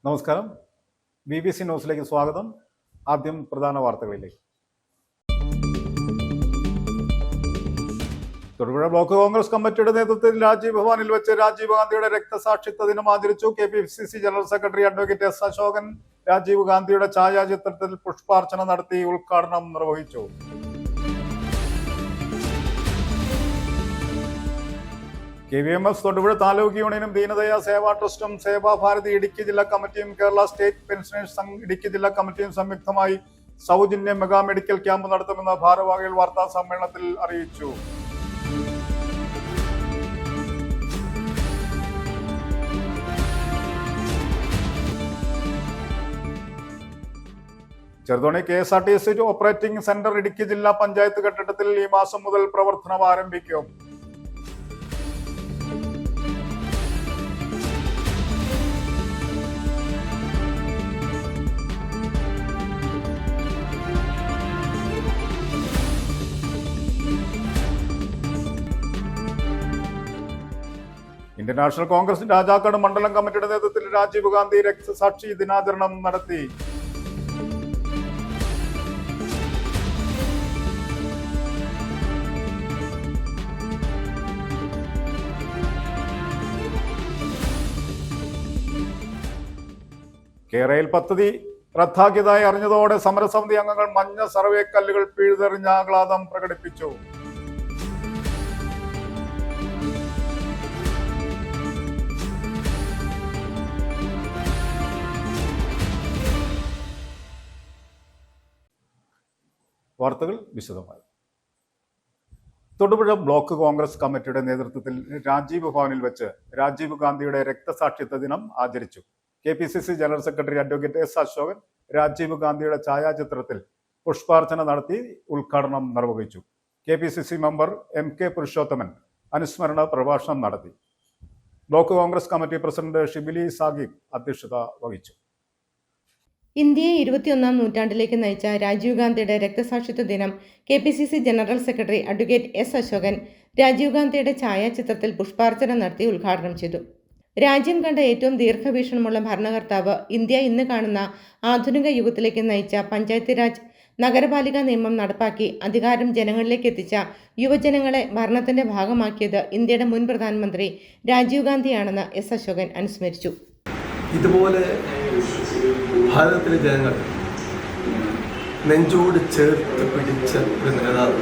നമസ്കാരം. BBC ന്യൂസിലേക്ക് സ്വാഗതം. ആദ്യം പ്രധാന വാർത്തകളിലേക്ക്. തൊടുപുഴ ബ്ലോക്ക് കോൺഗ്രസ് കമ്മിറ്റിയുടെ നേതൃത്വത്തിൽ രാജീവ് ഭവനിൽ വെച്ച് രാജീവ് ഗാന്ധിയുടെ രക്തസാക്ഷിത്വ ദിനം ആചരിച്ചു. KPCC general secretary advocate S. Ashokan Rajiv ഗാന്ധിയുടെ ഛായാചിത്രത്തിൽ പുഷ്പാർച്ചന നടത്തി ഉദ്ഘാടനം നിർവഹിച്ചു. KVMS തൊടുപുഴ താലൂക്ക് യൂണിയനും ദീനദയാ സേവാ ട്രസ്റ്റും സേവാഭാരതി ഇടുക്കി ജില്ലാ കമ്മിറ്റിയും കേരള സ്റ്റേറ്റ് പെൻഷനേഴ്സ് സംഘ് ഇടുക്കി ജില്ലാ കമ്മിറ്റിയും സംയുക്തമായി സൗജന്യ മെഗാ മെഡിക്കൽ ക്യാമ്പ് നടത്തുമെന്ന് ഭാരവാഹികൾ വാർത്താ സമ്മേളനത്തിൽ അറിയിച്ചു. Cheruthoni KSRTC operating centre Idukki ജില്ലാ പഞ്ചായത്ത് കെട്ടിടത്തിൽ ഈ മാസം മുതൽ പ്രവർത്തനം ആരംഭിക്കും. ഇന്ത്യൻ നാഷണൽ കോൺഗ്രസ് രാജാക്കാട് മണ്ഡലം കമ്മിറ്റിയുടെ നേതൃത്വത്തിൽ രാജീവ് ഗാന്ധി രക്തസാക്ഷി ദിനാചരണം നടത്തി. കേരയിൽ പദ്ധതി റദ്ദാക്കിയതായി അറിഞ്ഞതോടെ സമരസമിതി അംഗങ്ങൾ മഞ്ഞ സർവേ കല്ലുകൾ പിഴുതെറിഞ്ഞ് ആഹ്ലാദം പ്രകടിപ്പിച്ചു. വാർത്തകൾ വിശദമായി. തൊടുപുഴ ബ്ലോക്ക് കോൺഗ്രസ് കമ്മിറ്റിയുടെ നേതൃത്വത്തിൽ രാജീവ് ഭവനിൽ വെച്ച് രാജീവ് ഗാന്ധിയുടെ രക്തസാക്ഷിത്വ ദിനം ആചരിച്ചു. KPCC general secretary advocate S. Ashokan Rajiv ഗാന്ധിയുടെ ഛായാചിത്രത്തിൽ പുഷ്പാർച്ചന നടത്തി ഉദ്ഘാടനം നിർവഹിച്ചു. KPCC മെമ്പർ MK പുരുഷോത്തമൻ അനുസ്മരണ പ്രഭാഷണം നടത്തി. Block Congress committee president Shibili Sahib അധ്യക്ഷത വഹിച്ചു. ഇന്ത്യയെ 21-ാം നൂറ്റാണ്ടിലേക്ക് നയിച്ച രാജീവ് ഗാന്ധിയുടെ രക്തസാക്ഷിത്വ ദിനം KPCC general secretary advocate S. Ashokan Rajiv ഗാന്ധിയുടെ ഛായാചിത്രത്തിൽ പുഷ്പാർച്ചന നടത്തി ഉദ്ഘാടനം ചെയ്തു. രാജ്യം കണ്ട ഏറ്റവും ദീർഘവീക്ഷണമുള്ള ഭരണകർത്താവ്, ഇന്ത്യ ഇന്ന് കാണുന്ന ആധുനിക യുഗത്തിലേക്ക് നയിച്ച പഞ്ചായത്ത് രാജ് നഗരപാലിക നിയമം നടപ്പാക്കി അധികാരം ജനങ്ങളിലേക്ക് എത്തിച്ച യുവജനങ്ങളെ ഭരണത്തിന്റെ ഭാഗമാക്കിയത് ഇന്ത്യയുടെ മുൻ പ്രധാനമന്ത്രി രാജീവ് ഗാന്ധിയാണെന്ന് S. അശോകൻ അനുസ്മരിച്ചു. ഇതുപോലെ ഭാരതത്തിലെ ജനങ്ങൾ നെഞ്ചോട് ചേർത്ത് പിടിച്ച ഒരു നേതാവ്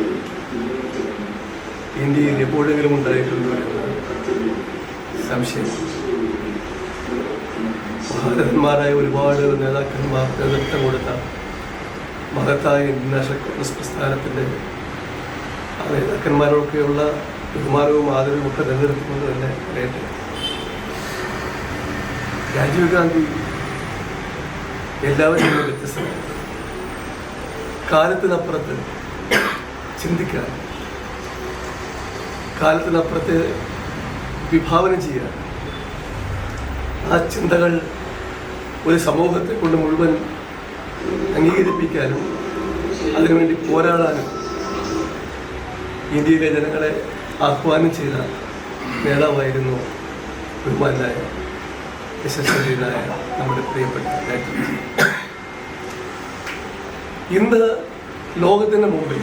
ഇന്ത്യയിൽ എപ്പോഴെങ്കിലും ഉണ്ടായിട്ടുണ്ടോ എന്ന് സംശയം. ഭാരതന്മാരായ ഒരുപാട് നേതാക്കന്മാർ നേതൃത്വം കൊടുത്ത മഹത്തായ ഇന്ത്യൻ നാഷണൽ കോൺഗ്രസ് പ്രസ്ഥാനത്തിൻ്റെ ആ നേതാക്കന്മാരൊക്കെയുള്ള ബഹുമാനവും ആദരവും ഒക്കെ നിലനിർത്തുന്നത് തന്നെ പറയട്ടെ. രാജീവ് ഗാന്ധി എല്ലാവരും വ്യത്യസ്തമാണ്. കാലത്തിനപ്പുറത്ത് ചിന്തിക്കാൻ, കാലത്തിനപ്പുറത്ത് വിഭാവന ചെയ്യാൻ, ആ ചിന്തകൾ ഒരു സമൂഹത്തെ കൊണ്ട് മുഴുവൻ അംഗീകരിപ്പിക്കാനും അതിനുവേണ്ടി പോരാടാനും ഇന്ത്യയിലെ ജനങ്ങളെ ആഹ്വാനം ചെയ്ത നേതാവായിരുന്നു ബഹുമാനായ യശസ്വീനായ നമ്മുടെ പ്രിയപ്പെട്ട രാജീവ്. ഇന്ന് ലോകത്തിന് മുമ്പിൽ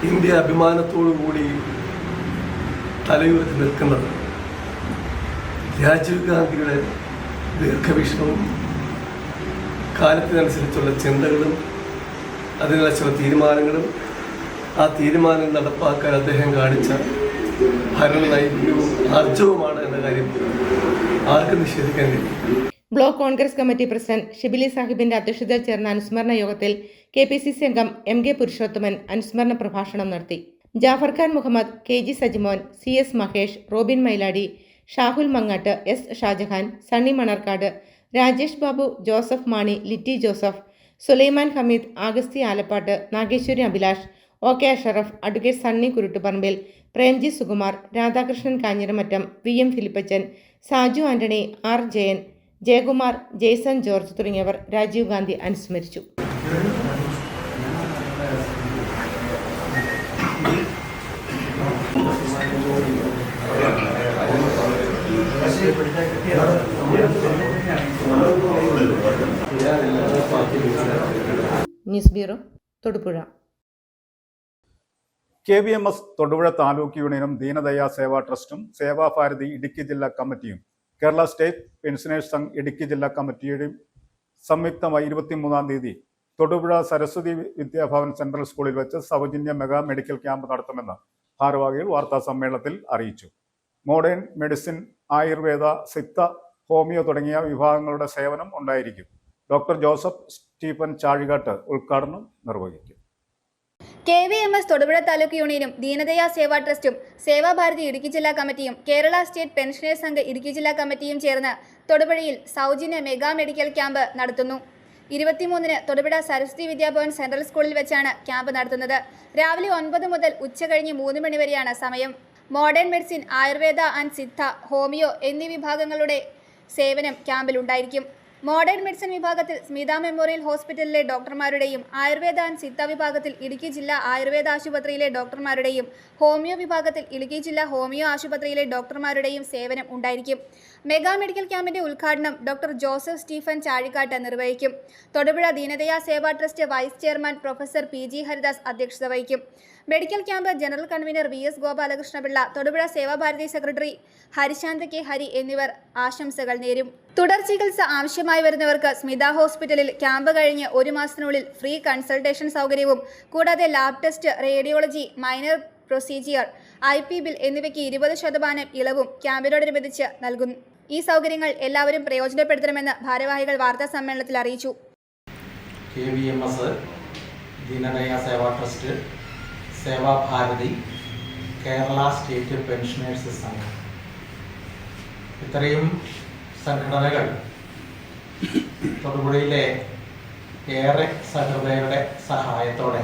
ഇന്ത്യ അഭിമാനത്തോടു കൂടി തലയുയർത്തി നിൽക്കുന്നത് രാജീവ് ഗാന്ധിയുടെ ദീർഘവീക്ഷണവും കാലത്തിനനുസരിച്ചുള്ള ചിന്തകളും അതിനനുസരിച്ചുള്ള തീരുമാനങ്ങളും ആ തീരുമാനം നടപ്പാക്കാൻ അദ്ദേഹം കാണിച്ച ഭരണ നൈപുണ്യവും ആർജവുമാണ് എന്ന കാര്യം ആർക്കും നിഷേധിക്കാൻ കഴിയും. Block Congress committee president Shibili സാഹിബിന്റെ അധ്യക്ഷതയിൽ ചേർന്ന അനുസ്മരണ യോഗത്തിൽ KPCC അംഗം MK പുരുഷോത്തമൻ അനുസ്മരണ പ്രഭാഷണം നടത്തി. Jafar Khan Muhammad, KG Sajimon, CS Mahesh, Robin Myladi, Shahul Mangattu, S. Shajahan, Sunny Manarcad, Rajesh Babu, Joseph Mani, Litty Joseph, Sulaiman Hameed, Augusthy Alappatt, Nageswari Abhilash, OK Ashraf, advocate Sunny Kuruttuparambil, Premji Sukumar, Radhakrishnan Kanjiramattom, VM Philippachan, Saju Antony, R. Jayan, Jayakumar, Jason George തുടങ്ങിയവർ രാജീവ് ഗാന്ധി അനുസ്മരിച്ചു. News bureau, Thodupuzha. KVMS Thodupuzha taluk യൂണിയനും ദീനദയാ സേവാ ട്രസ്റ്റും സേവാഭാരതി ഇടുക്കി ജില്ലാ കമ്മിറ്റിയും കേരള സ്റ്റേറ്റ് പെൻഷനേഴ്സ് സംഘ് ഇടുക്കി ജില്ലാ കമ്മിറ്റിയുടെയും സംയുക്തമായി 23-ാം തീയതി തൊടുപുഴ സരസ്വതി വിദ്യാഭവൻ സെൻട്രൽ സ്കൂളിൽ വെച്ച് സൗജന്യ മെഗാ മെഡിക്കൽ ക്യാമ്പ് നടത്തുമെന്ന് ഭാരവാഹികൾ വാർത്താ സമ്മേളനത്തിൽ അറിയിച്ചു. Modern medicine, Ayurveda, Siddha, homeo തുടങ്ങിയ വിഭാഗങ്ങളുടെ സേവനം ഉണ്ടായിരിക്കും. ഡോക്ടർ ജോസഫ് സ്റ്റീഫൻ ചാഴികാട്ട് ഉദ്ഘാടനം നിർവഹിക്കും. KVMS തൊടുപുഴ താലൂക്ക് യൂണിയനും ദീനദയാ സേവാ ട്രസ്റ്റും സേവാഭാരതി ഇടുക്കി ജില്ലാ കമ്മിറ്റിയും കേരള സ്റ്റേറ്റ് പെൻഷനേഴ്സ് സംഘ് ഇടുക്കി ജില്ലാ കമ്മിറ്റിയും ചേർന്ന് തൊടുപുഴയിൽ സൗജന്യ മെഗാ മെഡിക്കൽ ക്യാമ്പ് നടത്തുന്നു. 23-ന് തൊടുപുഴ സരസ്വതി വിദ്യാഭവൻ സെൻട്രൽ സ്കൂളിൽ വെച്ചാണ് ക്യാമ്പ് നടത്തുന്നത്. രാവിലെ 9 മുതൽ ഉച്ചകഴിഞ്ഞ് 3 മണി വരെയാണ് സമയം. Modern medicine, Ayurveda and Siddha, homeo എന്നീ വിഭാഗങ്ങളുടെ സേവനം ക്യാമ്പിൽ ഉണ്ടായിരിക്കും. മോഡേൺ മെഡിസിൻ വിഭാഗത്തിൽ സ്മിത മെമ്മോറിയൽ ഹോസ്പിറ്റലിലെ ഡോക്ടർമാരുടെയും ആയുർവേദ ആൻഡ് സിദ്ധ വിഭാഗത്തിൽ ഇടുക്കി ജില്ലാ ആയുർവേദ ആശുപത്രിയിലെ ഡോക്ടർമാരുടെയും ഹോമിയോ വിഭാഗത്തിൽ ഇടുക്കി ജില്ലാ ഹോമിയോ ആശുപത്രിയിലെ ഡോക്ടർമാരുടെയും സേവനം ഉണ്ടായിരിക്കും. മെഗാ മെഡിക്കൽ ക്യാമ്പിന്റെ ഉദ്ഘാടനം ഡോക്ടർ ജോസഫ് സ്റ്റീഫൻ ചാഴിക്കാട്ട് നിർവഹിക്കും. Thodupuzha Deendaya Seva trust vice chairman professor PG Haridas അധ്യക്ഷത വഹിക്കും. Medical camp general convener VS Gopalakrishnapillai, Thodupuzha Sevabharathi secretary Harishanth K Hari എന്നിവർ ആശംസകൾ നേരും. തുടർ ചികിത്സ ആവശ്യമായി വരുന്നവർക്ക് സ്മിത ഹോസ്പിറ്റലിൽ ക്യാമ്പ് കഴിഞ്ഞ് 1 മാസത്തിനുള്ളിൽ ഫ്രീ കൺസൾട്ടേഷൻ സൗകര്യവും കൂടാതെ lab test, radiology, minor procedure, IP bill എന്നിവയ്ക്ക് 20% ഇളവും ക്യാമ്പിനോടനുബന്ധിച്ച് നൽകുന്നു. ഈ സൗകര്യങ്ങൾ എല്ലാവരും പ്രയോജനപ്പെടുത്തണമെന്ന് ഭാരവാഹികൾ വാർത്താ സമ്മേളനത്തിൽ അറിയിച്ചു. KVMS, Deendaya Seva trust, Sevabharathi, Kerala state pensioners Sangh, ഇത്രയും സംഘടനകൾ തൊടുപുഴയിലെ ഏറെ സഹൃദയരുടെ സഹായത്തോടെ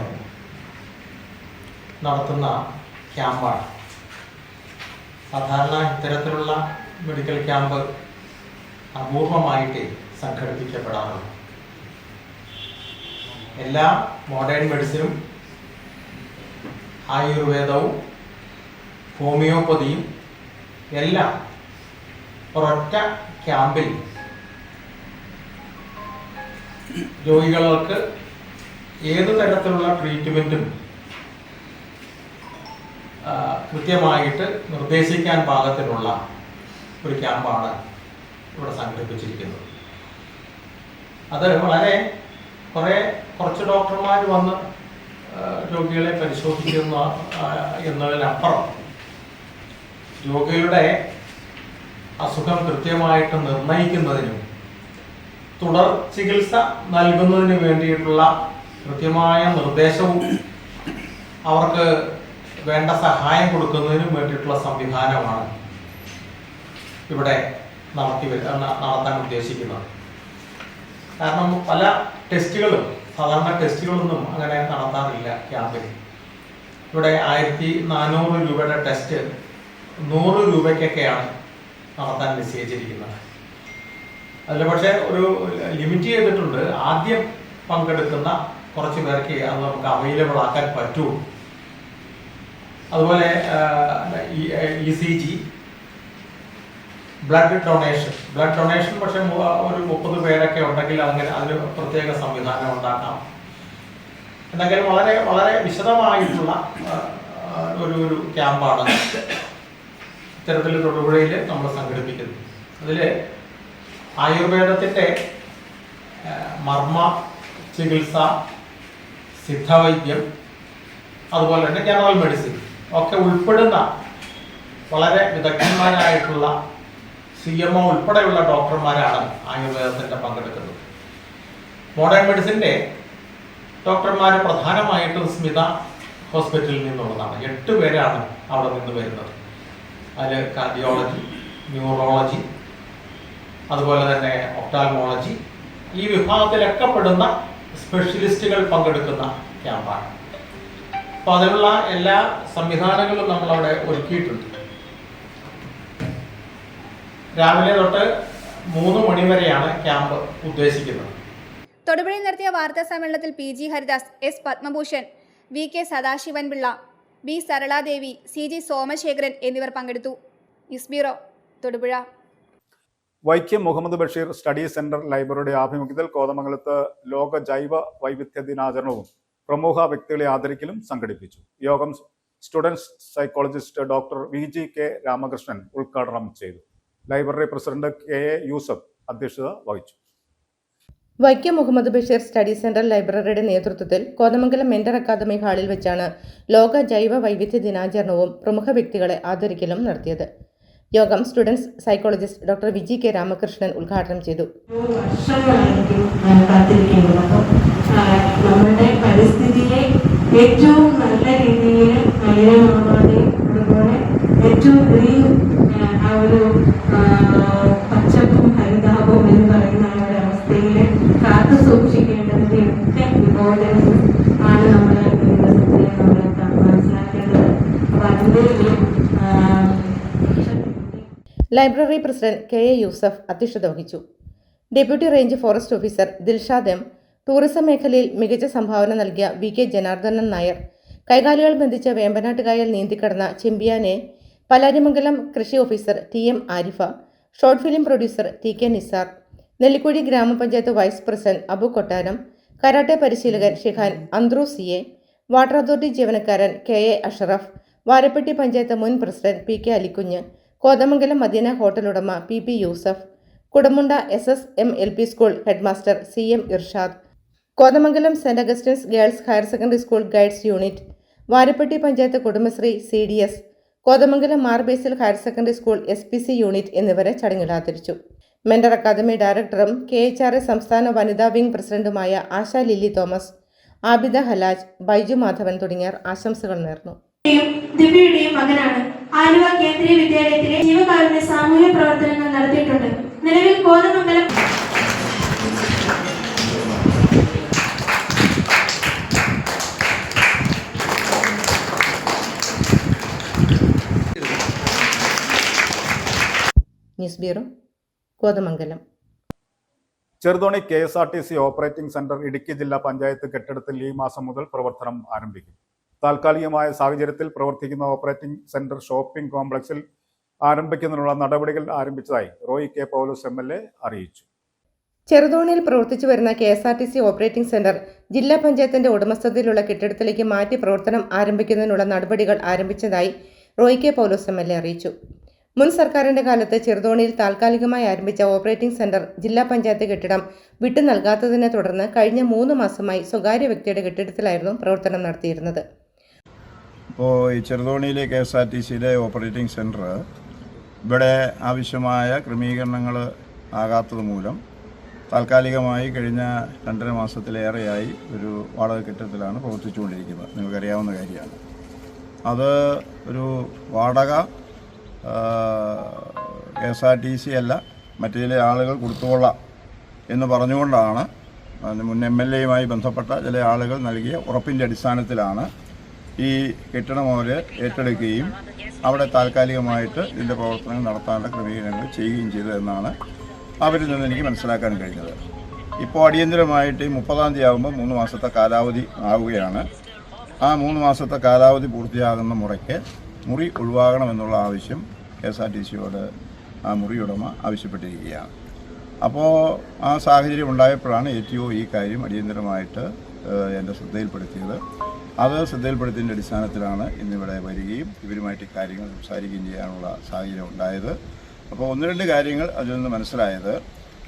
നടത്തുന്ന ക്യാമ്പാണ്. സാധാരണ ഇത്തരത്തിലുള്ള മെഡിക്കൽ ക്യാമ്പ് അപൂർവമായിട്ട് സംഘടിപ്പിക്കപ്പെടാറുള്ളൂ. എല്ലാ മോഡേൺ മെഡിസിനും ആയുർവേദവും ഹോമിയോപ്പതിയും എല്ലാം ഒരൊറ്റ ക്യാമ്പിൽ രോഗികൾക്ക് ഏതു തരത്തിലുള്ള ട്രീറ്റ്മെൻറ്റും കൃത്യമായിട്ട് നിർദ്ദേശിക്കാൻ പാകത്തിനുള്ള ഒരു ക്യാമ്പാണ് ഇവിടെ സംഘടിപ്പിച്ചിരിക്കുന്നത്. അത് കുറച്ച് ഡോക്ടർമാർ വന്ന് രോഗികളെ പരിശോധിക്കുന്ന എന്നതിനപ്പുറം രോഗികളുടെ അസുഖം കൃത്യമായിട്ട് നിർണയിക്കുന്നതിനും തുടർ ചികിത്സ നൽകുന്നതിന് വേണ്ടിയിട്ടുള്ള കൃത്യമായ നിർദ്ദേശവും അവർക്ക് വേണ്ട സഹായം കൊടുക്കുന്നതിനും വേണ്ടിയിട്ടുള്ള സംവിധാനമാണ് ഇവിടെ നടത്താൻ ഉദ്ദേശിക്കുന്നത്. കാരണം പല ടെസ്റ്റുകളും, സാധാരണ ടെസ്റ്റുകളൊന്നും അങ്ങനെ നടത്താറില്ല ക്യാമ്പിൽ. ഇവിടെ 1400 രൂപയുടെ ടെസ്റ്റ് 100 രൂപയ്ക്കൊക്കെയാണ് നടത്താൻ നിശ്ചയിച്ചിരിക്കുന്നത്. അതിൽ പക്ഷേ ഒരു ലിമിറ്റ് ചെയ്തിട്ടുണ്ട്. ആദ്യം പങ്കെടുക്കുന്ന കുറച്ച് പേർക്ക് അത് നമുക്ക് അവൈലബിൾ ആക്കാൻ പറ്റുമോ. അതുപോലെ ECG, ബ്ലഡ് ഡൊണേഷൻ പക്ഷെ ഒരു 30 പേരൊക്കെ ഉണ്ടെങ്കിൽ അങ്ങനെ അതിന് പ്രത്യേക സംവിധാനം ഉണ്ടാക്കാം. എന്തെങ്കിലും വളരെ വിശദമായിട്ടുള്ള ഒരു ക്യാമ്പാണ് ഇത്തരത്തിൽ തൊടുപുഴയിൽ നമ്മൾ സംഘടിപ്പിക്കുന്നത്. അതിൽ ആയുർവേദത്തിൻ്റെ മർമ്മ ചികിത്സ, സിദ്ധവൈദ്യം, അതുപോലെ തന്നെ ജനറൽ മെഡിസിൻ ഒക്കെ ഉൾപ്പെടുന്ന വളരെ വിദഗ്ധന്മാരായിട്ടുള്ള CMO ഉൾപ്പെടെയുള്ള ഡോക്ടർമാരാണ് ആയുർവേദത്തിൻ്റെ പങ്കെടുക്കുന്നത്. മോഡേൺ മെഡിസിൻ്റെ ഡോക്ടർമാർ പ്രധാനമായിട്ടും സ്മിത ഹോസ്പിറ്റലിൽ നിന്നുള്ളതാണ്. 8 പേരാണ് അവിടെ നിന്ന് വരുന്നത്. അതിൽ കാർഡിയോളജി, ന്യൂറോളജി, അതുപോലെ തന്നെ ഒഫ്താൽമോളജി, ഈ വിഭാഗത്തിലൊക്കെ പെടുന്ന സ്പെഷ്യലിസ്റ്റുകൾ പങ്കെടുക്കുന്ന ക്യാമ്പാണ്. അപ്പോൾ അതിനുള്ള എല്ലാ സംവിധാനങ്ങളും നമ്മളവിടെ ഒരുക്കിയിട്ടുണ്ട്. രാവിലെ തൊട്ട് 3 മണി വരെയാണ് ക്യാമ്പ് ഉദ്ദേശിക്കുന്നത്. തൊടുപുഴയിൽ നടത്തിയ വാർത്താ സമ്മേളനത്തിൽ PG Haridas, S Padma Bhushan, VK Sadasivan Pillai, B Saraladevi, CG Somasekharan എന്നിവർ പങ്കെടുത്തു. News bureau, Thodupuzha. Vaikom Muhammad Basheer study centre ലൈബ്രറിയുടെ ആഭിമുഖ്യത്തിൽ കോതമംഗലത്ത് ലോക ജൈവ വൈവിധ്യ ദിനാചരണവും പ്രമുഖ വ്യക്തികളെ ആദരിക്കലും സംഘടിപ്പിച്ചു. യോഗം students psychologist doctor VGK Ramakrishnan ഉദ്ഘാടനം ചെയ്തു. ലൈബ്രറി പ്രസിഡന്റ് KA യൂസഫ് അധ്യക്ഷത വഹിച്ചു. വൈക്കം മുഹമ്മദ് ബഷീർ സ്റ്റഡി സെന്റർ ലൈബ്രറിയുടെ നേതൃത്വത്തിൽ കോതമംഗലം മെന്റർ അക്കാദമി ഹാളിൽ വെച്ചാണ് ലോക ജൈവ വൈവിധ്യ ദിനാചരണവും പ്രമുഖ വ്യക്തികളെ ആദരിക്കലും നടത്തിയത്. യോഗം students psychologist doctor VGK Ramakrishnan ഉദ്ഘാടനം ചെയ്തു. നമ്മുടെ പരിസ്ഥിതിയെ ഏറ്റവും നല്ല രീതിയിൽ മലിനമാവാതെയും അതുപോലെ ഏറ്റവും ഗ്രീൻ ആ ഒരു പച്ചപ്പും ഹരിതാപവും എന്ന് പറയുന്ന ആ ഒരു അവസ്ഥയിൽ കാത്തു സൂക്ഷിക്കേണ്ടതിന്റെ ഒക്കെ ഇമ്പോർട്ടൻസ് ആണ് നമ്മൾ മനസ്സിലാക്കേണ്ടത്. അപ്പൊ അതിന്റെ ലൈബ്രറി പ്രസിഡന്റ് KA യൂസഫ് അധ്യക്ഷത വഹിച്ചു. Deputy range forest officer Dilshad M, tourism മേഖലയിൽ മികച്ച സംഭാവന നൽകിയ VK ജനാർദ്ദനൻ നായർ, കൈകാലുകൾ ബന്ധിച്ച വേമ്പനാട്ടുകായൽ നീന്തിക്കടന്ന ചെമ്പിയാനെ, പലാരിമംഗലം കൃഷി officer TM Arifa, short film producer TK Nisar, Nellikuzhi grama panchayat vice president Abu Kottaram, karate പരിശീലകൻ Shihan Anthru CA, water authority ജീവനക്കാരൻ KA അഷറഫ്, വാരപ്പെട്ടി പഞ്ചായത്ത് മുൻ president PK Alikunju, Kothamangalam Madina hotel ഉടമ PP Yusuf, Kudamunda SSM LP school headmaster CM Irshad, Kothamangalam saint Augustine's girls higher secondary school guides unit, Varappetty panchayat Kudumbashree CDS, Kothamangalam Mar Basil higher secondary school SPC unit എന്നിവരെ ചടങ്ങിൽ ആദരിച്ചു. Mentor academy ഡയറക്ടറും KHRA സംസ്ഥാന വനിതാ wing പ്രസിഡന്റുമായ ആശ ലില്ലി തോമസ്, ആബിദ ഹലാജ്, ബൈജു മാധവൻ തുടങ്ങിയവർ ആശംസകൾ നേർന്നു. ദിവ്യയുടെയും മകനാണ്. ആലുവ കേന്ദ്രീയ വിദ്യാലയത്തിലെ ജീവകാരുണ്യ സാമൂഹ്യ പ്രവർത്തനങ്ങൾ നടത്തിയിട്ടുണ്ട്. നിലവിൽ Kothamangalam news bureau Kothamangalam. Cheruthoni KSRTC operating centre Idukki ജില്ലാ പഞ്ചായത്ത് കെട്ടിടത്തിൽ ഈ മാസം മുതൽ പ്രവർത്തനം ആരംഭിക്കും. താൽക്കാലികമായ സാഹചര്യത്തിൽ പ്രവർത്തിക്കുന്ന ഓപ്പറേറ്റിംഗ് സെന്റർ ഷോപ്പിംഗ് കോംപ്ലക്സിൽ ആരംഭിക്കുന്നതിനുള്ള നടപടികൾ ആരംഭിച്ചതായി റോയി K പൗലോസ് MLA അറിയിച്ചു. ചെറുതോണിയിൽ പ്രവർത്തിച്ചു വരുന്ന KSRTC ഓപ്പറേറ്റിംഗ് സെന്റർ ജില്ലാ പഞ്ചായത്തിന്റെ ഉടമസ്ഥതയിലുള്ള കെട്ടിടത്തിലേക്ക് മാറ്റി പ്രവർത്തനം ആരംഭിക്കുന്നതിനുള്ള നടപടികൾ ആരംഭിച്ചതായി റോയി K പൗലോസ് MLA അറിയിച്ചു. മുൻ സർക്കാരിന്റെ കാലത്ത് ചെറുതോണിയിൽ താൽക്കാലികമായി ആരംഭിച്ച ഓപ്പറേറ്റിംഗ് സെന്റർ ജില്ലാ പഞ്ചായത്ത് കെട്ടിടം വിട്ടു നൽകാത്തതിനെ തുടർന്ന് കഴിഞ്ഞ 3 മാസമായി സ്വകാര്യ വ്യക്തിയുടെ കെട്ടിടത്തിലായിരുന്നു പ്രവർത്തനം നടത്തിയിരുന്നത്. ഇപ്പോൾ ഈ ചെറുതോണിയിലെ KSRTCയിലെ ഓപ്പറേറ്റിംഗ് സെൻറ്റർ ഇവിടെ ആവശ്യമായ ക്രമീകരണങ്ങൾ ആകാത്തത് മൂലം താൽക്കാലികമായി കഴിഞ്ഞ 2.5 മാസത്തിലേറെയായി ഒരു വാടക കെട്ടിടത്തിലാണ് പ്രവർത്തിച്ചുകൊണ്ടിരിക്കുന്നത്. നിങ്ങൾക്കറിയാവുന്ന കാര്യമാണ്. അത് ഒരു വാടക KSRTC അല്ല, മറ്റു ചില ആളുകൾ കൊടുത്തുകൊള്ളാം എന്ന് പറഞ്ഞുകൊണ്ടാണ് മുൻ MLAയുമായി ബന്ധപ്പെട്ട ചില ആളുകൾ നൽകിയ ഉറപ്പിൻ്റെ അടിസ്ഥാനത്തിലാണ് ഈ കെട്ടിടം അവർ ഏറ്റെടുക്കുകയും അവിടെ താൽക്കാലികമായിട്ട് ഇതിൻ്റെ പ്രവർത്തനങ്ങൾ നടത്താനുള്ള ക്രമീകരണങ്ങൾ ചെയ്യുകയും ചെയ്തതെന്നാണ് അവരിൽ നിന്ന് എനിക്ക് മനസ്സിലാക്കാൻ കഴിഞ്ഞത്. ഇപ്പോൾ അടിയന്തരമായിട്ട് ഈ 30-ാം തീയതി ആകുമ്പോൾ 3 മാസത്തെ കാലാവധി ആവുകയാണ്. ആ 3 മാസത്തെ കാലാവധി പൂർത്തിയാകുന്ന മുറയ്ക്ക് മുറി ഒഴിവാകണമെന്നുള്ള ആവശ്യം KSRTCയോട് ആ മുറി ഉടമ ആവശ്യപ്പെട്ടിരിക്കുകയാണ്. അപ്പോൾ ആ സാഹചര്യം ഉണ്ടായപ്പോഴാണ് ATO ഈ കാര്യം അടിയന്തരമായിട്ട് എൻ്റെ ശ്രദ്ധയിൽപ്പെടുത്തിയത്. അത് ശ്രദ്ധയിൽപ്പെടുത്തിയതിൻ്റെ അടിസ്ഥാനത്തിലാണ് ഇന്നിവിടെ വരികയും ഇവരുമായിട്ട് കാര്യങ്ങൾ സംസാരിക്കുകയും ചെയ്യാനുള്ള സാഹചര്യം ഉണ്ടായത്. അപ്പോൾ 1-2 കാര്യങ്ങൾ അതിൽ നിന്ന് മനസ്സിലായത്,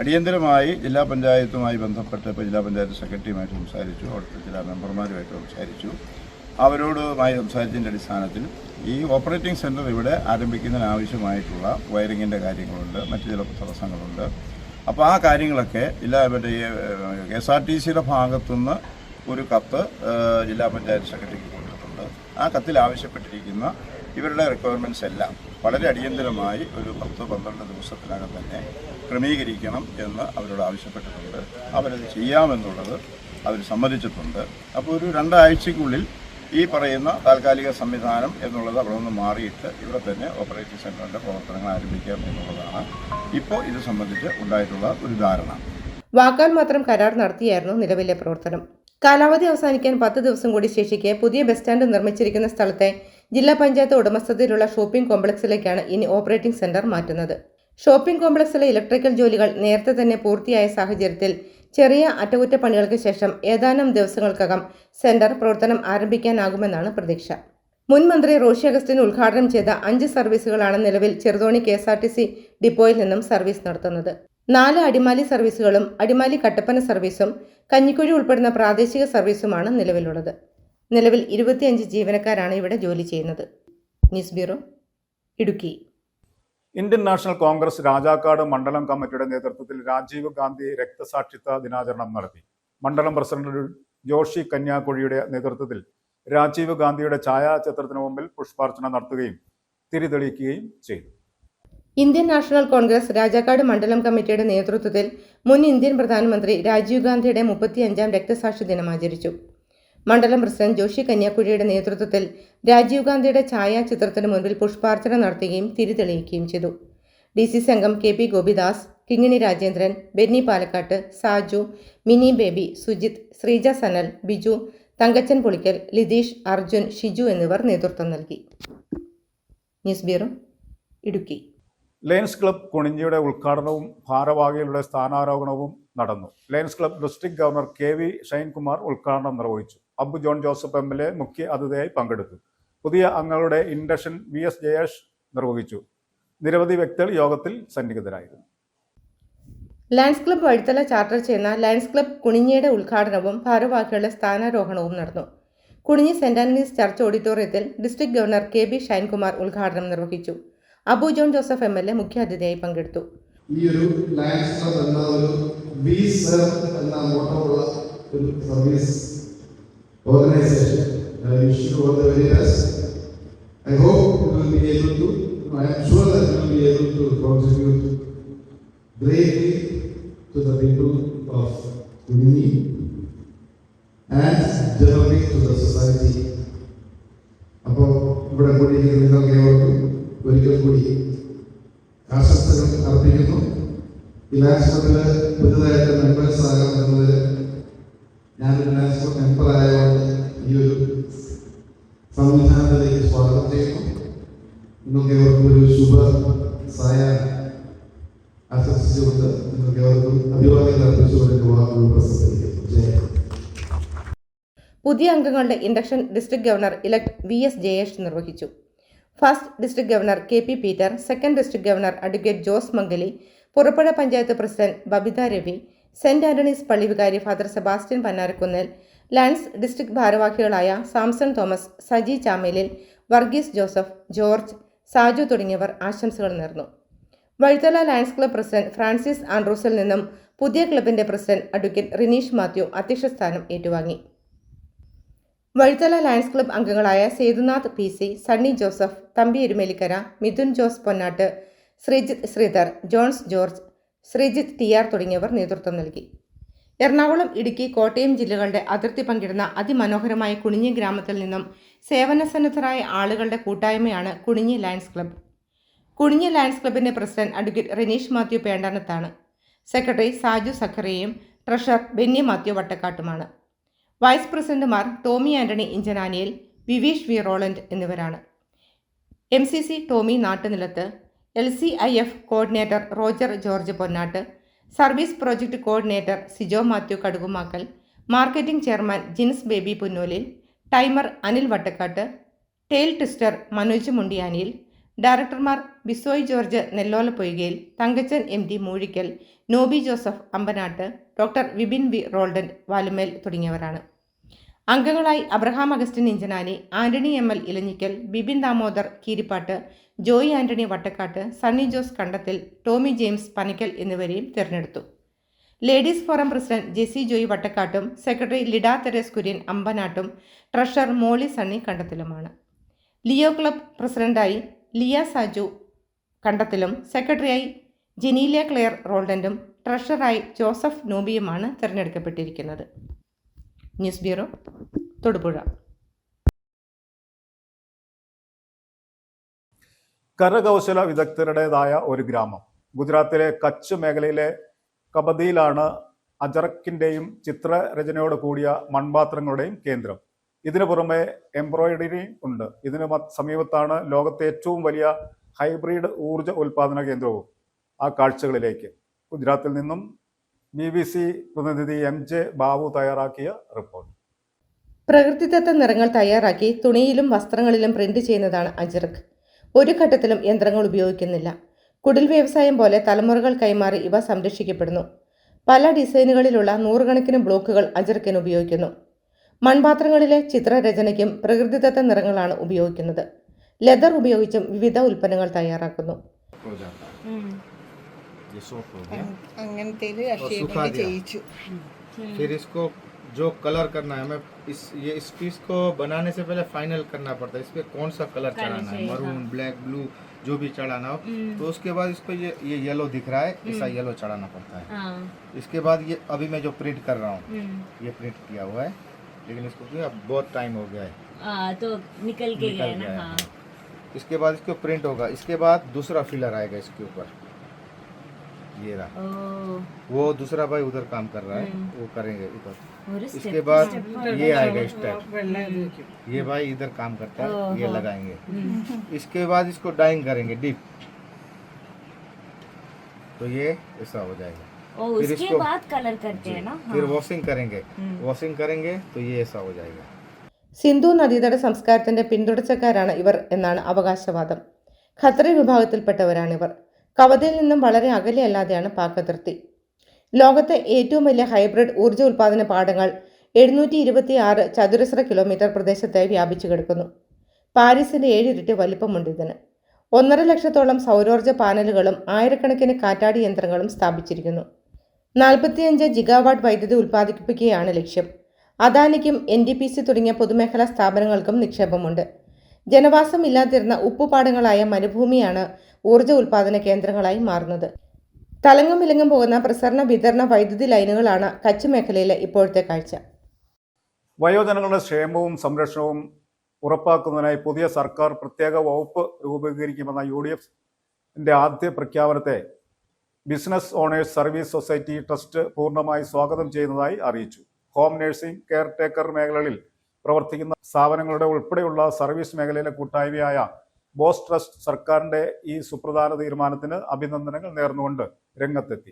അടിയന്തരമായി ജില്ലാ പഞ്ചായത്തുമായി ബന്ധപ്പെട്ട് ഇപ്പോൾ ജില്ലാ പഞ്ചായത്ത് സെക്രട്ടറിയുമായിട്ട് സംസാരിച്ചു, അവിടുത്തെ ചില മെമ്പർമാരുമായിട്ട് സംസാരിച്ചു. അവരോടുമായി സംസാരിച്ചതിൻ്റെ അടിസ്ഥാനത്തിൽ ഈ ഓപ്പറേറ്റിംഗ് സെൻറ്റർ ഇവിടെ ആരംഭിക്കുന്നതിനാവശ്യമായിട്ടുള്ള വയറിങ്ങിൻ്റെ കാര്യങ്ങളുണ്ട്, മറ്റു ചില തടസ്സങ്ങളുണ്ട്. അപ്പോൾ ആ കാര്യങ്ങളൊക്കെ KSRTCയുടെ ഭാഗത്തുനിന്ന് ഒരു കത്ത് ജില്ലാ പഞ്ചായത്ത് സെക്രട്ടറിക്ക് കൊടുത്തിട്ടുണ്ട്. ആ കത്തിൽ ആവശ്യപ്പെട്ടിരിക്കുന്ന ഇവരുടെ റിക്വയർമെൻറ്റ്സ് എല്ലാം വളരെ അടിയന്തരമായി ഒരു 10-12 ദിവസത്തിനകം തന്നെ ക്രമീകരിക്കണം എന്ന് അവരോട് ആവശ്യപ്പെട്ടിട്ടുണ്ട്. അവരത് ചെയ്യാമെന്നുള്ളത് അവർ സമ്മതിച്ചിട്ടുണ്ട്. അപ്പോൾ ഒരു 2 ആഴ്ചയ്ക്കുള്ളിൽ ഈ പറയുന്ന താൽക്കാലിക സംവിധാനം എന്നുള്ളത് അവിടെ നിന്ന് മാറിയിട്ട് ഇവിടെ തന്നെ ഓപ്പറേറ്റിംഗ് സെൻ്ററിൻ്റെ പ്രവർത്തനങ്ങൾ ആരംഭിക്കാം എന്നുള്ളതാണ് ഇപ്പോൾ ഇത് സംബന്ധിച്ച് ഉണ്ടായിട്ടുള്ള ഒരു ധാരണ. വാക്കാൽ മാത്രം കരാർ നടത്തിയായിരുന്നു നിലവിലെ പ്രവർത്തനം. കാലാവധി അവസാനിക്കാൻ 10 ദിവസം കൂടി ശേഷിക്കെ പുതിയ ബസ് സ്റ്റാൻഡ് നിർമ്മിച്ചിരിക്കുന്ന സ്ഥലത്തെ ജില്ലാ പഞ്ചായത്ത് ഉടമസ്ഥതയിലുള്ള ഷോപ്പിംഗ് കോംപ്ലക്സിലേക്കാണ് ഇനി ഓപ്പറേറ്റിംഗ് സെന്റർ മാറ്റുന്നത്. ഷോപ്പിംഗ് കോംപ്ലക്സിലെ ഇലക്ട്രിക്കൽ ജോലികൾ നേരത്തെ തന്നെ പൂർത്തിയായ സാഹചര്യത്തിൽ ചെറിയ അറ്റകുറ്റപ്പണികൾക്ക് ശേഷം ഏതാനും ദിവസങ്ങൾക്കകം സെന്റർ പ്രവർത്തനം ആരംഭിക്കാനാകുമെന്നാണ് പ്രതീക്ഷ. മുൻ മന്ത്രി റോഷി അഗസ്റ്റിൻ ഉദ്ഘാടനം ചെയ്ത 5 സർവീസുകളാണ് നിലവിൽ ചെറുതോണി KSRTC ഡിപ്പോയിൽ നിന്നും സർവീസ് നടത്തുന്നത്. 4 അടിമാലി സർവീസുകളും അടിമാലി കട്ടപ്പന സർവീസും കഞ്ഞിക്കുഴി ഉൾപ്പെടുന്ന പ്രാദേശിക സർവീസുമാണ് നിലവിലുള്ളത്. നിലവിൽ 25 ജീവനക്കാരാണ് ഇവിടെ ജോലി ചെയ്യുന്നത്. News bureau, Idukki. Indian national Congress Rajakkad മണ്ഡലം കമ്മിറ്റിയുടെ നേതൃത്വത്തിൽ രാജീവ് ഗാന്ധി രക്തസാക്ഷിത്വ ദിനാചരണം നടത്തി. മണ്ഡലം പ്രസിഡന്റ് ജോഷി കന്യാക്കുഴിയുടെ നേതൃത്വത്തിൽ രാജീവ് ഗാന്ധിയുടെ ഛായാചിത്രത്തിന് മുമ്പിൽ പുഷ്പാർച്ചന നടത്തുകയും തിരിതെളിക്കുകയും ചെയ്തു. ഇന്ത്യൻ നാഷണൽ കോൺഗ്രസ് രാജാക്കാട് മണ്ഡലം കമ്മിറ്റിയുടെ നേതൃത്വത്തിൽ മുൻ ഇന്ത്യൻ പ്രധാനമന്ത്രി രാജീവ് ഗാന്ധിയുടെ 35ാം രക്തസാക്ഷി ദിനം ആചരിച്ചു. മണ്ഡലം പ്രസിഡന്റ് ജോഷി കന്യാക്കുഴിയുടെ നേതൃത്വത്തിൽ രാജീവ് ഗാന്ധിയുടെ ഛായാചിത്രത്തിന് മുൻപിൽ പുഷ്പാർച്ചന നടത്തുകയും തിരിതെളിയിക്കുകയും ചെയ്തു. DCC അംഗം KP Gopidas, Kingini Rajendran, Benny Palakkattu, Saju, Mini Baby, Sujith, Sreeja Sanal, Biju, Thankachan Pulickal, Litheesh, Arjun, Shiju എന്നിവർ നേതൃത്വം നൽകി. News bureau, Idukki. Lions club കുണിഞ്ഞിയുടെ ഉദ്ഘാടനവും ഭാരവാഹികളുടെ സ്ഥാനാരോഹണവും നടന്നു. Lions club district governor KV Shinekumar ഉദ്ഘാടനം നിർവഹിച്ചു. അബു ജോൺ ജോസഫ് MLA മുഖ്യ അതിഥിയായി പങ്കെടുത്തു. പുതിയ അംഗങ്ങളുടെ ഇൻഡക്ഷൻ VS ജയേഷ് നിർവഹിച്ചു. നിരവധി വ്യക്തികൾ യോഗത്തിൽ സന്നിഹിതരായിരുന്നു. ലയൺസ് ക്ലബ് വഴിത്തല ചാർട്ടർ ചെയ്യുന്ന ലയൺസ് ക്ലബ് കുണിഞ്ഞിയുടെ ഉദ്ഘാടനവും ഭാരവാഹികളുടെ സ്ഥാനാരോഹണവും നടന്നു. കുണിഞ്ഞി സെന്റ് ആന്റണീസ് ചർച്ച് ഓഡിറ്റോറിയത്തിൽ ഡിസ്ട്രിക്ട് ഗവർണർ KB ഷൈൻകുമാർ ഉദ്ഘാടനം നിർവഹിച്ചു. അബു ജോൺ ജോസഫ് MLA മുഖ്യാതിഥിയായി പങ്കെടുത്തു. ഈ ഒരു ലയൺസ് ക്ലബ് എന്ന ഒരു വി സെർവ് എന്ന മോട്ടോറുള്ള ഒരു service organisation. I wish you all the very best. I hope you will be able to, I am sure that you will be able to contribute greatly to the people of Unni and generally to the society. അപ്പോൾ ഇവിടെ കൂടിയിരിക്കുന്ന നിങ്ങൾക്ക് ഏവർക്കും ഒരിക്കൽ കൂടി ആശംസകൾ അർപ്പിക്കുന്നു. ഈ ലയൺസ് ക്ലബിൽ പുതുതായിട്ട് മെമ്പേഴ്സ് ആകാം എന്നതിൽ ഞാനൊരു ലയൺസ് ക്ലബ് മെമ്പർ ആയതുകൊണ്ട് ഈ ഒരു സംവിധാനത്തിലേക്ക് സ്വാഗതം ചെയ്യുന്നു. നിങ്ങൾക്ക് ഏവർക്കും ഒരു ശുഭ സായാഹ്നം ആശംസിച്ചുകൊണ്ട് നിങ്ങൾക്ക് ഏവർക്കും അഭിവാദ്യങ്ങൾ അർപ്പിച്ചുകൊണ്ട് വാക്കുകൾ പ്രസംഗിക്കുന്നു. പുതിയ അംഗങ്ങളുടെ induction district governor elect VS Jayesh നിർവഹിച്ചു. First district governor KP Peter, second district governor advocate Jose Mangali, Purappuzha panchayat president Babitha Ravi, saint Antony's പള്ളി വികാരി father Sebastian Pannarakunnel, lions district ഭാരവാഹികളായ Samson Thomas, Saji Chamelil, Varghese Joseph, George, Saju തുടങ്ങിയവർ ആശംസകൾ നേർന്നു. Vazhithala lions club president Francis ആൻഡ്രൂസിൽ നിന്നും പുതിയ ക്ലബിന്റെ പ്രസിഡന്റ് അഡ്വക്കേറ്റ് റിനീഷ് മാത്യു അധ്യക്ഷസ്ഥാനം ഏറ്റുവാങ്ങി. വഴിത്തല ലയൺസ് ക്ലബ് അംഗങ്ങളായ സേതുനാഥ് PC, സണ്ണി ജോസഫ്, തമ്പി എരുമേലിക്കര, മിഥുൻ ജോസ് പൊന്നാട്ട്, ശ്രീജിത്ത് ശ്രീധർ, ജോൺസ് ജോർജ്, ശ്രീജിത്ത് TR തുടങ്ങിയവർ നേതൃത്വം നൽകി. എറണാകുളം, ഇടുക്കി, കോട്ടയം ജില്ലകളുടെ അതിർത്തി പങ്കിടുന്ന അതിമനോഹരമായ കുണിഞ്ഞി ഗ്രാമത്തിൽ നിന്നും സേവനസന്നദ്ധരായ ആളുകളുടെ കൂട്ടായ്മയാണ് Kuninji lions club. Kuninji lions ക്ലബിന്റെ പ്രസിഡന്റ് അഡ്വക്കേറ്റ് റിനീഷ് മാത്യു പേണ്ടാനത്താണ്. സെക്രട്ടറി സാജു സഖറിയയും ട്രഷറർ ബെന്നി മാത്യു വട്ടക്കാട്ടുമാണ്. വൈസ് പ്രസിഡന്റുമാർ Tommy Antony Inchananiyil, Viveesh V Roland എന്നിവരാണ്. MCC Tommy Nattunilath, LCIF coordinator Roger George Ponnattu, service project coordinator Sijo Mathew Kadukumakkal, marketing chairman Jins Baby Punnoolil, timer Anil Vattakattu, tail twister Manoj Mundiyaniyil, ഡയറക്ടർമാർ Bisoy George Nellola Poykayil, Thankachan MD Moozhikkal, Noby Joseph Ambanattu, doctor Vipin V Roldan Valumel തുടങ്ങിയവരാണ്. അംഗങ്ങളായി Abraham Augustine Inchanani, Antony ML Elanjikkal, Bipin Damodar Keerippattu, Joy Antony Vattakattu, Sunny Jose Kandathil, Tommy James Panickal എന്നിവരെയും തിരഞ്ഞെടുത്തു. Ladies forum president Jessy Joy വട്ടക്കാട്ടും secretary Lida Therese Kurian അമ്പനാട്ടും treasurer Molly Sunny കണ്ടത്തിലുമാണ്. Leo club പ്രസിഡന്റായി Lia Saju കണ്ടത്തിലും സെക്രട്ടറിയായി ജെനീലിയ ക്ലെയർ റോൾഡൻറ്റും ട്രഷററായി ജോസഫ് നോബിയുമാണ് തിരഞ്ഞെടുക്കപ്പെട്ടിരിക്കുന്നത്. News bureau, Thodupuzha. കരകൗശല വിദഗ്ധരുടേതായ ഒരു ഗ്രാമം. ഗുജറാത്തിലെ കച്ച് മേഖലയിലെ കബദിയിലാണ് അജറക്കിൻ്റെയും ചിത്രരചനയോട് കൂടിയ മൺപാത്രങ്ങളുടെയും കേന്ദ്രം. ഇതിനു പുറമെ എംബ്രോയിഡറി ഉണ്ട്. ഇതിന് സമീപത്താണ് ലോകത്തെ ഏറ്റവും വലിയ ഹൈബ്രിഡ് ഊർജ്ജ ഉൽപാദന കേന്ദ്രവും. ആ കാഴ്ചകളിലേക്ക്. ഗുജറാത്തിൽ നിന്നും BBC പ്രതിനിധി MJ ബാബു തയ്യാറാക്കിയ റിപ്പോർട്ട്. പ്രകൃതിദത്ത നിറങ്ങൾ തയ്യാറാക്കി തുണിയിലും വസ്ത്രങ്ങളിലും പ്രിന്റ് ചെയ്യുന്നതാണ് അജ്രക്. ഒരു ഘട്ടത്തിലും യന്ത്രങ്ങൾ ഉപയോഗിക്കുന്നില്ല. കുടിൽ വ്യവസായം പോലെ തലമുറകൾ കൈമാറി ഇവ സംരക്ഷിക്കപ്പെടുന്നു. പല ഡിസൈനുകളിലുള്ള നൂറുകണക്കിന് ബ്ലോക്കുകൾ അജ്രക്കിന് ഉപയോഗിക്കുന്നു. മൺപാത്രങ്ങളിലെ ചിത്രരചനയ്ക്കും പ്രകൃതിദത്ത നിറങ്ങളാണ് ഉപയോഗിക്കുന്നത്. ലെതർ ഉപയോഗിച്ചും വിവിധ ഉൽപ്പന്നങ്ങൾ തയ്യാറാക്കുന്നു. फिर इसको जो कलर करना है हमें इस पीस को बनाने से पहले फाइनल करना पड़ता है. इस पे कौन सा कलर चढ़ाना है, मरून, ब्लैक, ब्लू जो भी चढ़ाना हो. तो उसके बाद इस पे ये येलो दिख रहा है, ऐसा येलो चढ़ाना पड़ता है. इसके बाद ये अभी मैं जो प्रिंट कर रहा हूँ ये प्रिंट किया हुआ है, लेकिन इसको अब बहुत टाइम हो गया है तो निकल गया है ना. इसके बाद इसको प्रिंट होगा. इसके बाद दूसरा फिलर आएगा इसके ऊपर. ये रहा, वो दूसरा भाई उधर काम कर रहा है, वो करेंगे उधर. इसके बाद ये आएगा स्टेप, ये भाई इधर काम करता है, ये लगाएंगे. इसके बाद इसको डाइंग करेंगे डीप, तो ये ऐसा हो जाएगा. फिर उसके बाद कलर करते हैं ना. फिर वॉशिंग करेंगे तो ये ऐसा हो जाएगा. സിന്ധു നദീതട സംസ്കാരത്തിന്റെ പിന്തുടർച്ചക്കാരാണ് ഇവർ എന്നാണ് അവകാശവാദം. ഖത്രി വിഭാഗത്തിൽപ്പെട്ടവരാണിവർ. കവതയിൽ നിന്നും വളരെ അകലെയല്ലാതെയാണ് പാക് അതിർത്തി. ലോകത്തെ ഏറ്റവും വലിയ ഹൈബ്രിഡ് ഊർജ്ജ ഉൽപ്പാദന പാടങ്ങൾ 726 ചതുരശ്ര കിലോമീറ്റർ പ്രദേശത്തായി വ്യാപിച്ചു കിടക്കുന്നു. പാരീസിന്റെ 7 ഇരട്ടി വലിപ്പമുണ്ട് ഇതിന്. 1.5 ലക്ഷത്തോളം സൗരോർജ്ജ പാനലുകളും ആയിരക്കണക്കിന് കാറ്റാടി യന്ത്രങ്ങളും സ്ഥാപിച്ചിരിക്കുന്നു. 45 ജിഗാവാട്ട് വൈദ്യുതി ഉൽപ്പാദിപ്പിക്കുകയാണ് ലക്ഷ്യം. അദാനിക്കും NTPC തുടങ്ങിയ പൊതുമേഖലാ സ്ഥാപനങ്ങൾക്കും നിക്ഷേപമുണ്ട്. ജനവാസം ഇല്ലാതിരുന്ന ഉപ്പുപാടങ്ങളായ മരുഭൂമിയാണ് ഊർജ്ജ ഉൽപ്പാദന കേന്ദ്രങ്ങളായി മാറുന്നത്. തലങ്ങും വിലങ്ങും പോകുന്ന പ്രസരണ വിതരണ വൈദ്യുതി ലൈനുകളാണ് കച്ച് മേഖലയിലെ ഇപ്പോഴത്തെ കാഴ്ച. വയോജനങ്ങളുടെ ക്ഷേമവും സംരക്ഷണവും ഉറപ്പാക്കുന്നതിനായി പുതിയ സർക്കാർ പ്രത്യേക വകുപ്പ് രൂപീകരിക്കുമെന്ന UDFന്റെ ആദ്യ പ്രഖ്യാപനത്തെ business owners service society trust പൂർണ്ണമായി സ്വാഗതം ചെയ്യുന്നതായി അറിയിച്ചു. ഹോം നഴ്സിംഗ്, കെയർ ടേക്കർ മേഖലകളിൽ പ്രവർത്തിക്കുന്ന സ്ഥാപനങ്ങളുടെ ഉൾപ്പെടെയുള്ള സർവീസ് മേഖലയിലെ കൂട്ടായ്മയായ ബോസ് ട്രസ്റ്റ് സർക്കാരിന്റെ ഈ സുപ്രധാന തീരുമാനത്തിന് അഭിനന്ദനങ്ങൾ നേർന്നുകൊണ്ട് രംഗത്തെത്തി.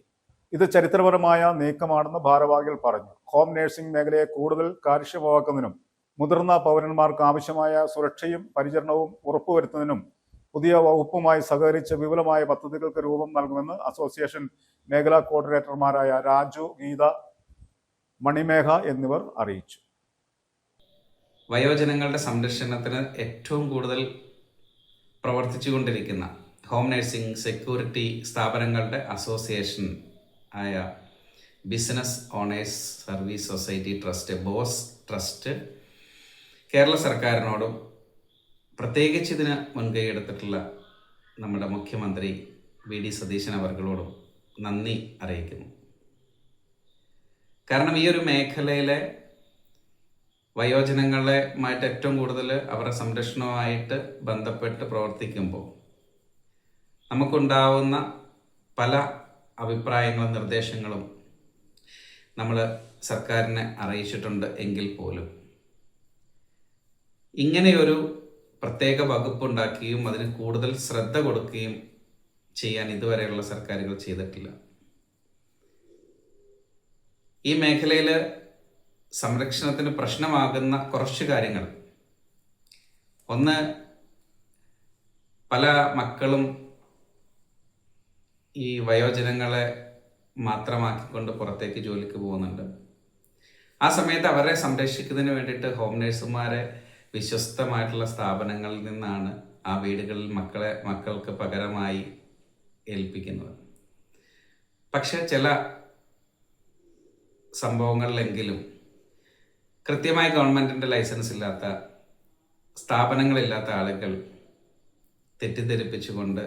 ഇത് ചരിത്രപരമായ നീക്കമാണെന്ന് ഭാരവാഹികൾ പറഞ്ഞു. ഹോം നഴ്സിംഗ് മേഖലയെ കൂടുതൽ കാര്യക്ഷമമാക്കുന്നതിനും മുതിർന്ന പൗരന്മാർക്ക് ആവശ്യമായ സുരക്ഷയും പരിചരണവും ഉറപ്പുവരുത്തുന്നതിനും പുതിയ വകുപ്പുമായി സഹകരിച്ച് വിപുലമായ പദ്ധതികൾക്ക് രൂപം നൽകുമെന്ന് അസോസിയേഷൻ മേഖലാ കോർഡിനേറ്റർമാരായ രാജു, ഗീത, മണിമേഘ എന്നിവർ അറിയിച്ചു. വയോജനങ്ങളുടെ സംരക്ഷണത്തിന് ഏറ്റവും കൂടുതൽ പ്രവർത്തിച്ചുകൊണ്ടിരിക്കുന്ന ഹോം നഴ്സിംഗ്, സെക്യൂരിറ്റി സ്ഥാപനങ്ങളുടെ അസോസിയേഷൻ ആയ business owners service society trust, BOSS trust, Kerala സർക്കാരിനോടും പ്രത്യേകിച്ച് ഇതിന് മുൻകൈ എടുത്തിട്ടുള്ള നമ്മുടെ മുഖ്യമന്ത്രി VD സതീശൻ അവർകളോടും നന്ദി അറിയിക്കുന്നു. കാരണം ഈ ഒരു മേഖലയിലെ വയോജനങ്ങളുമായിട്ട് ഏറ്റവും കൂടുതൽ അവരുടെ സംരക്ഷണവുമായിട്ട് ബന്ധപ്പെട്ട് പ്രവർത്തിക്കുമ്പോൾ നമുക്കുണ്ടാവുന്ന പല അഭിപ്രായങ്ങളും നിർദ്ദേശങ്ങളും നമ്മൾ സർക്കാരിനെ അറിയിച്ചിട്ടുണ്ട്. എങ്കിൽ പോലും ഇങ്ങനെയൊരു പ്രത്യേക വകുപ്പുണ്ടാക്കുകയും അതിന് കൂടുതൽ ശ്രദ്ധ കൊടുക്കുകയും ചെയ്യാൻ ഇതുവരെയുള്ള സർക്കാരുകൾ ചെയ്തിട്ടില്ല. ഈ മേഖലയിൽ സംരക്ഷണത്തിന് പ്രശ്നമാകുന്ന കുറച്ച് കാര്യങ്ങൾ, ഒന്ന്, പല മക്കളും ഈ വയോജനങ്ങളെ മാത്രമാക്കിക്കൊണ്ട് പുറത്തേക്ക് ജോലിക്ക് പോകുന്നുണ്ട്. ആ സമയത്ത് അവരെ സംരക്ഷിക്കുന്നതിന് വേണ്ടിയിട്ട് ഹോം നഴ്സുമാരെ വിശ്വസ്തമായിട്ടുള്ള സ്ഥാപനങ്ങളിൽ നിന്നാണ് ആ വീടുകളിൽ മക്കൾക്ക് പകരമായി ഏൽപ്പിക്കുന്നത്. പക്ഷെ ചില സംഭവങ്ങളിലെങ്കിലും കൃത്യമായി ഗവൺമെൻറ്റിൻ്റെ ലൈസൻസ് ഇല്ലാത്ത, സ്ഥാപനങ്ങളില്ലാത്ത ആളുകൾ തെറ്റിദ്ധരിപ്പിച്ചുകൊണ്ട്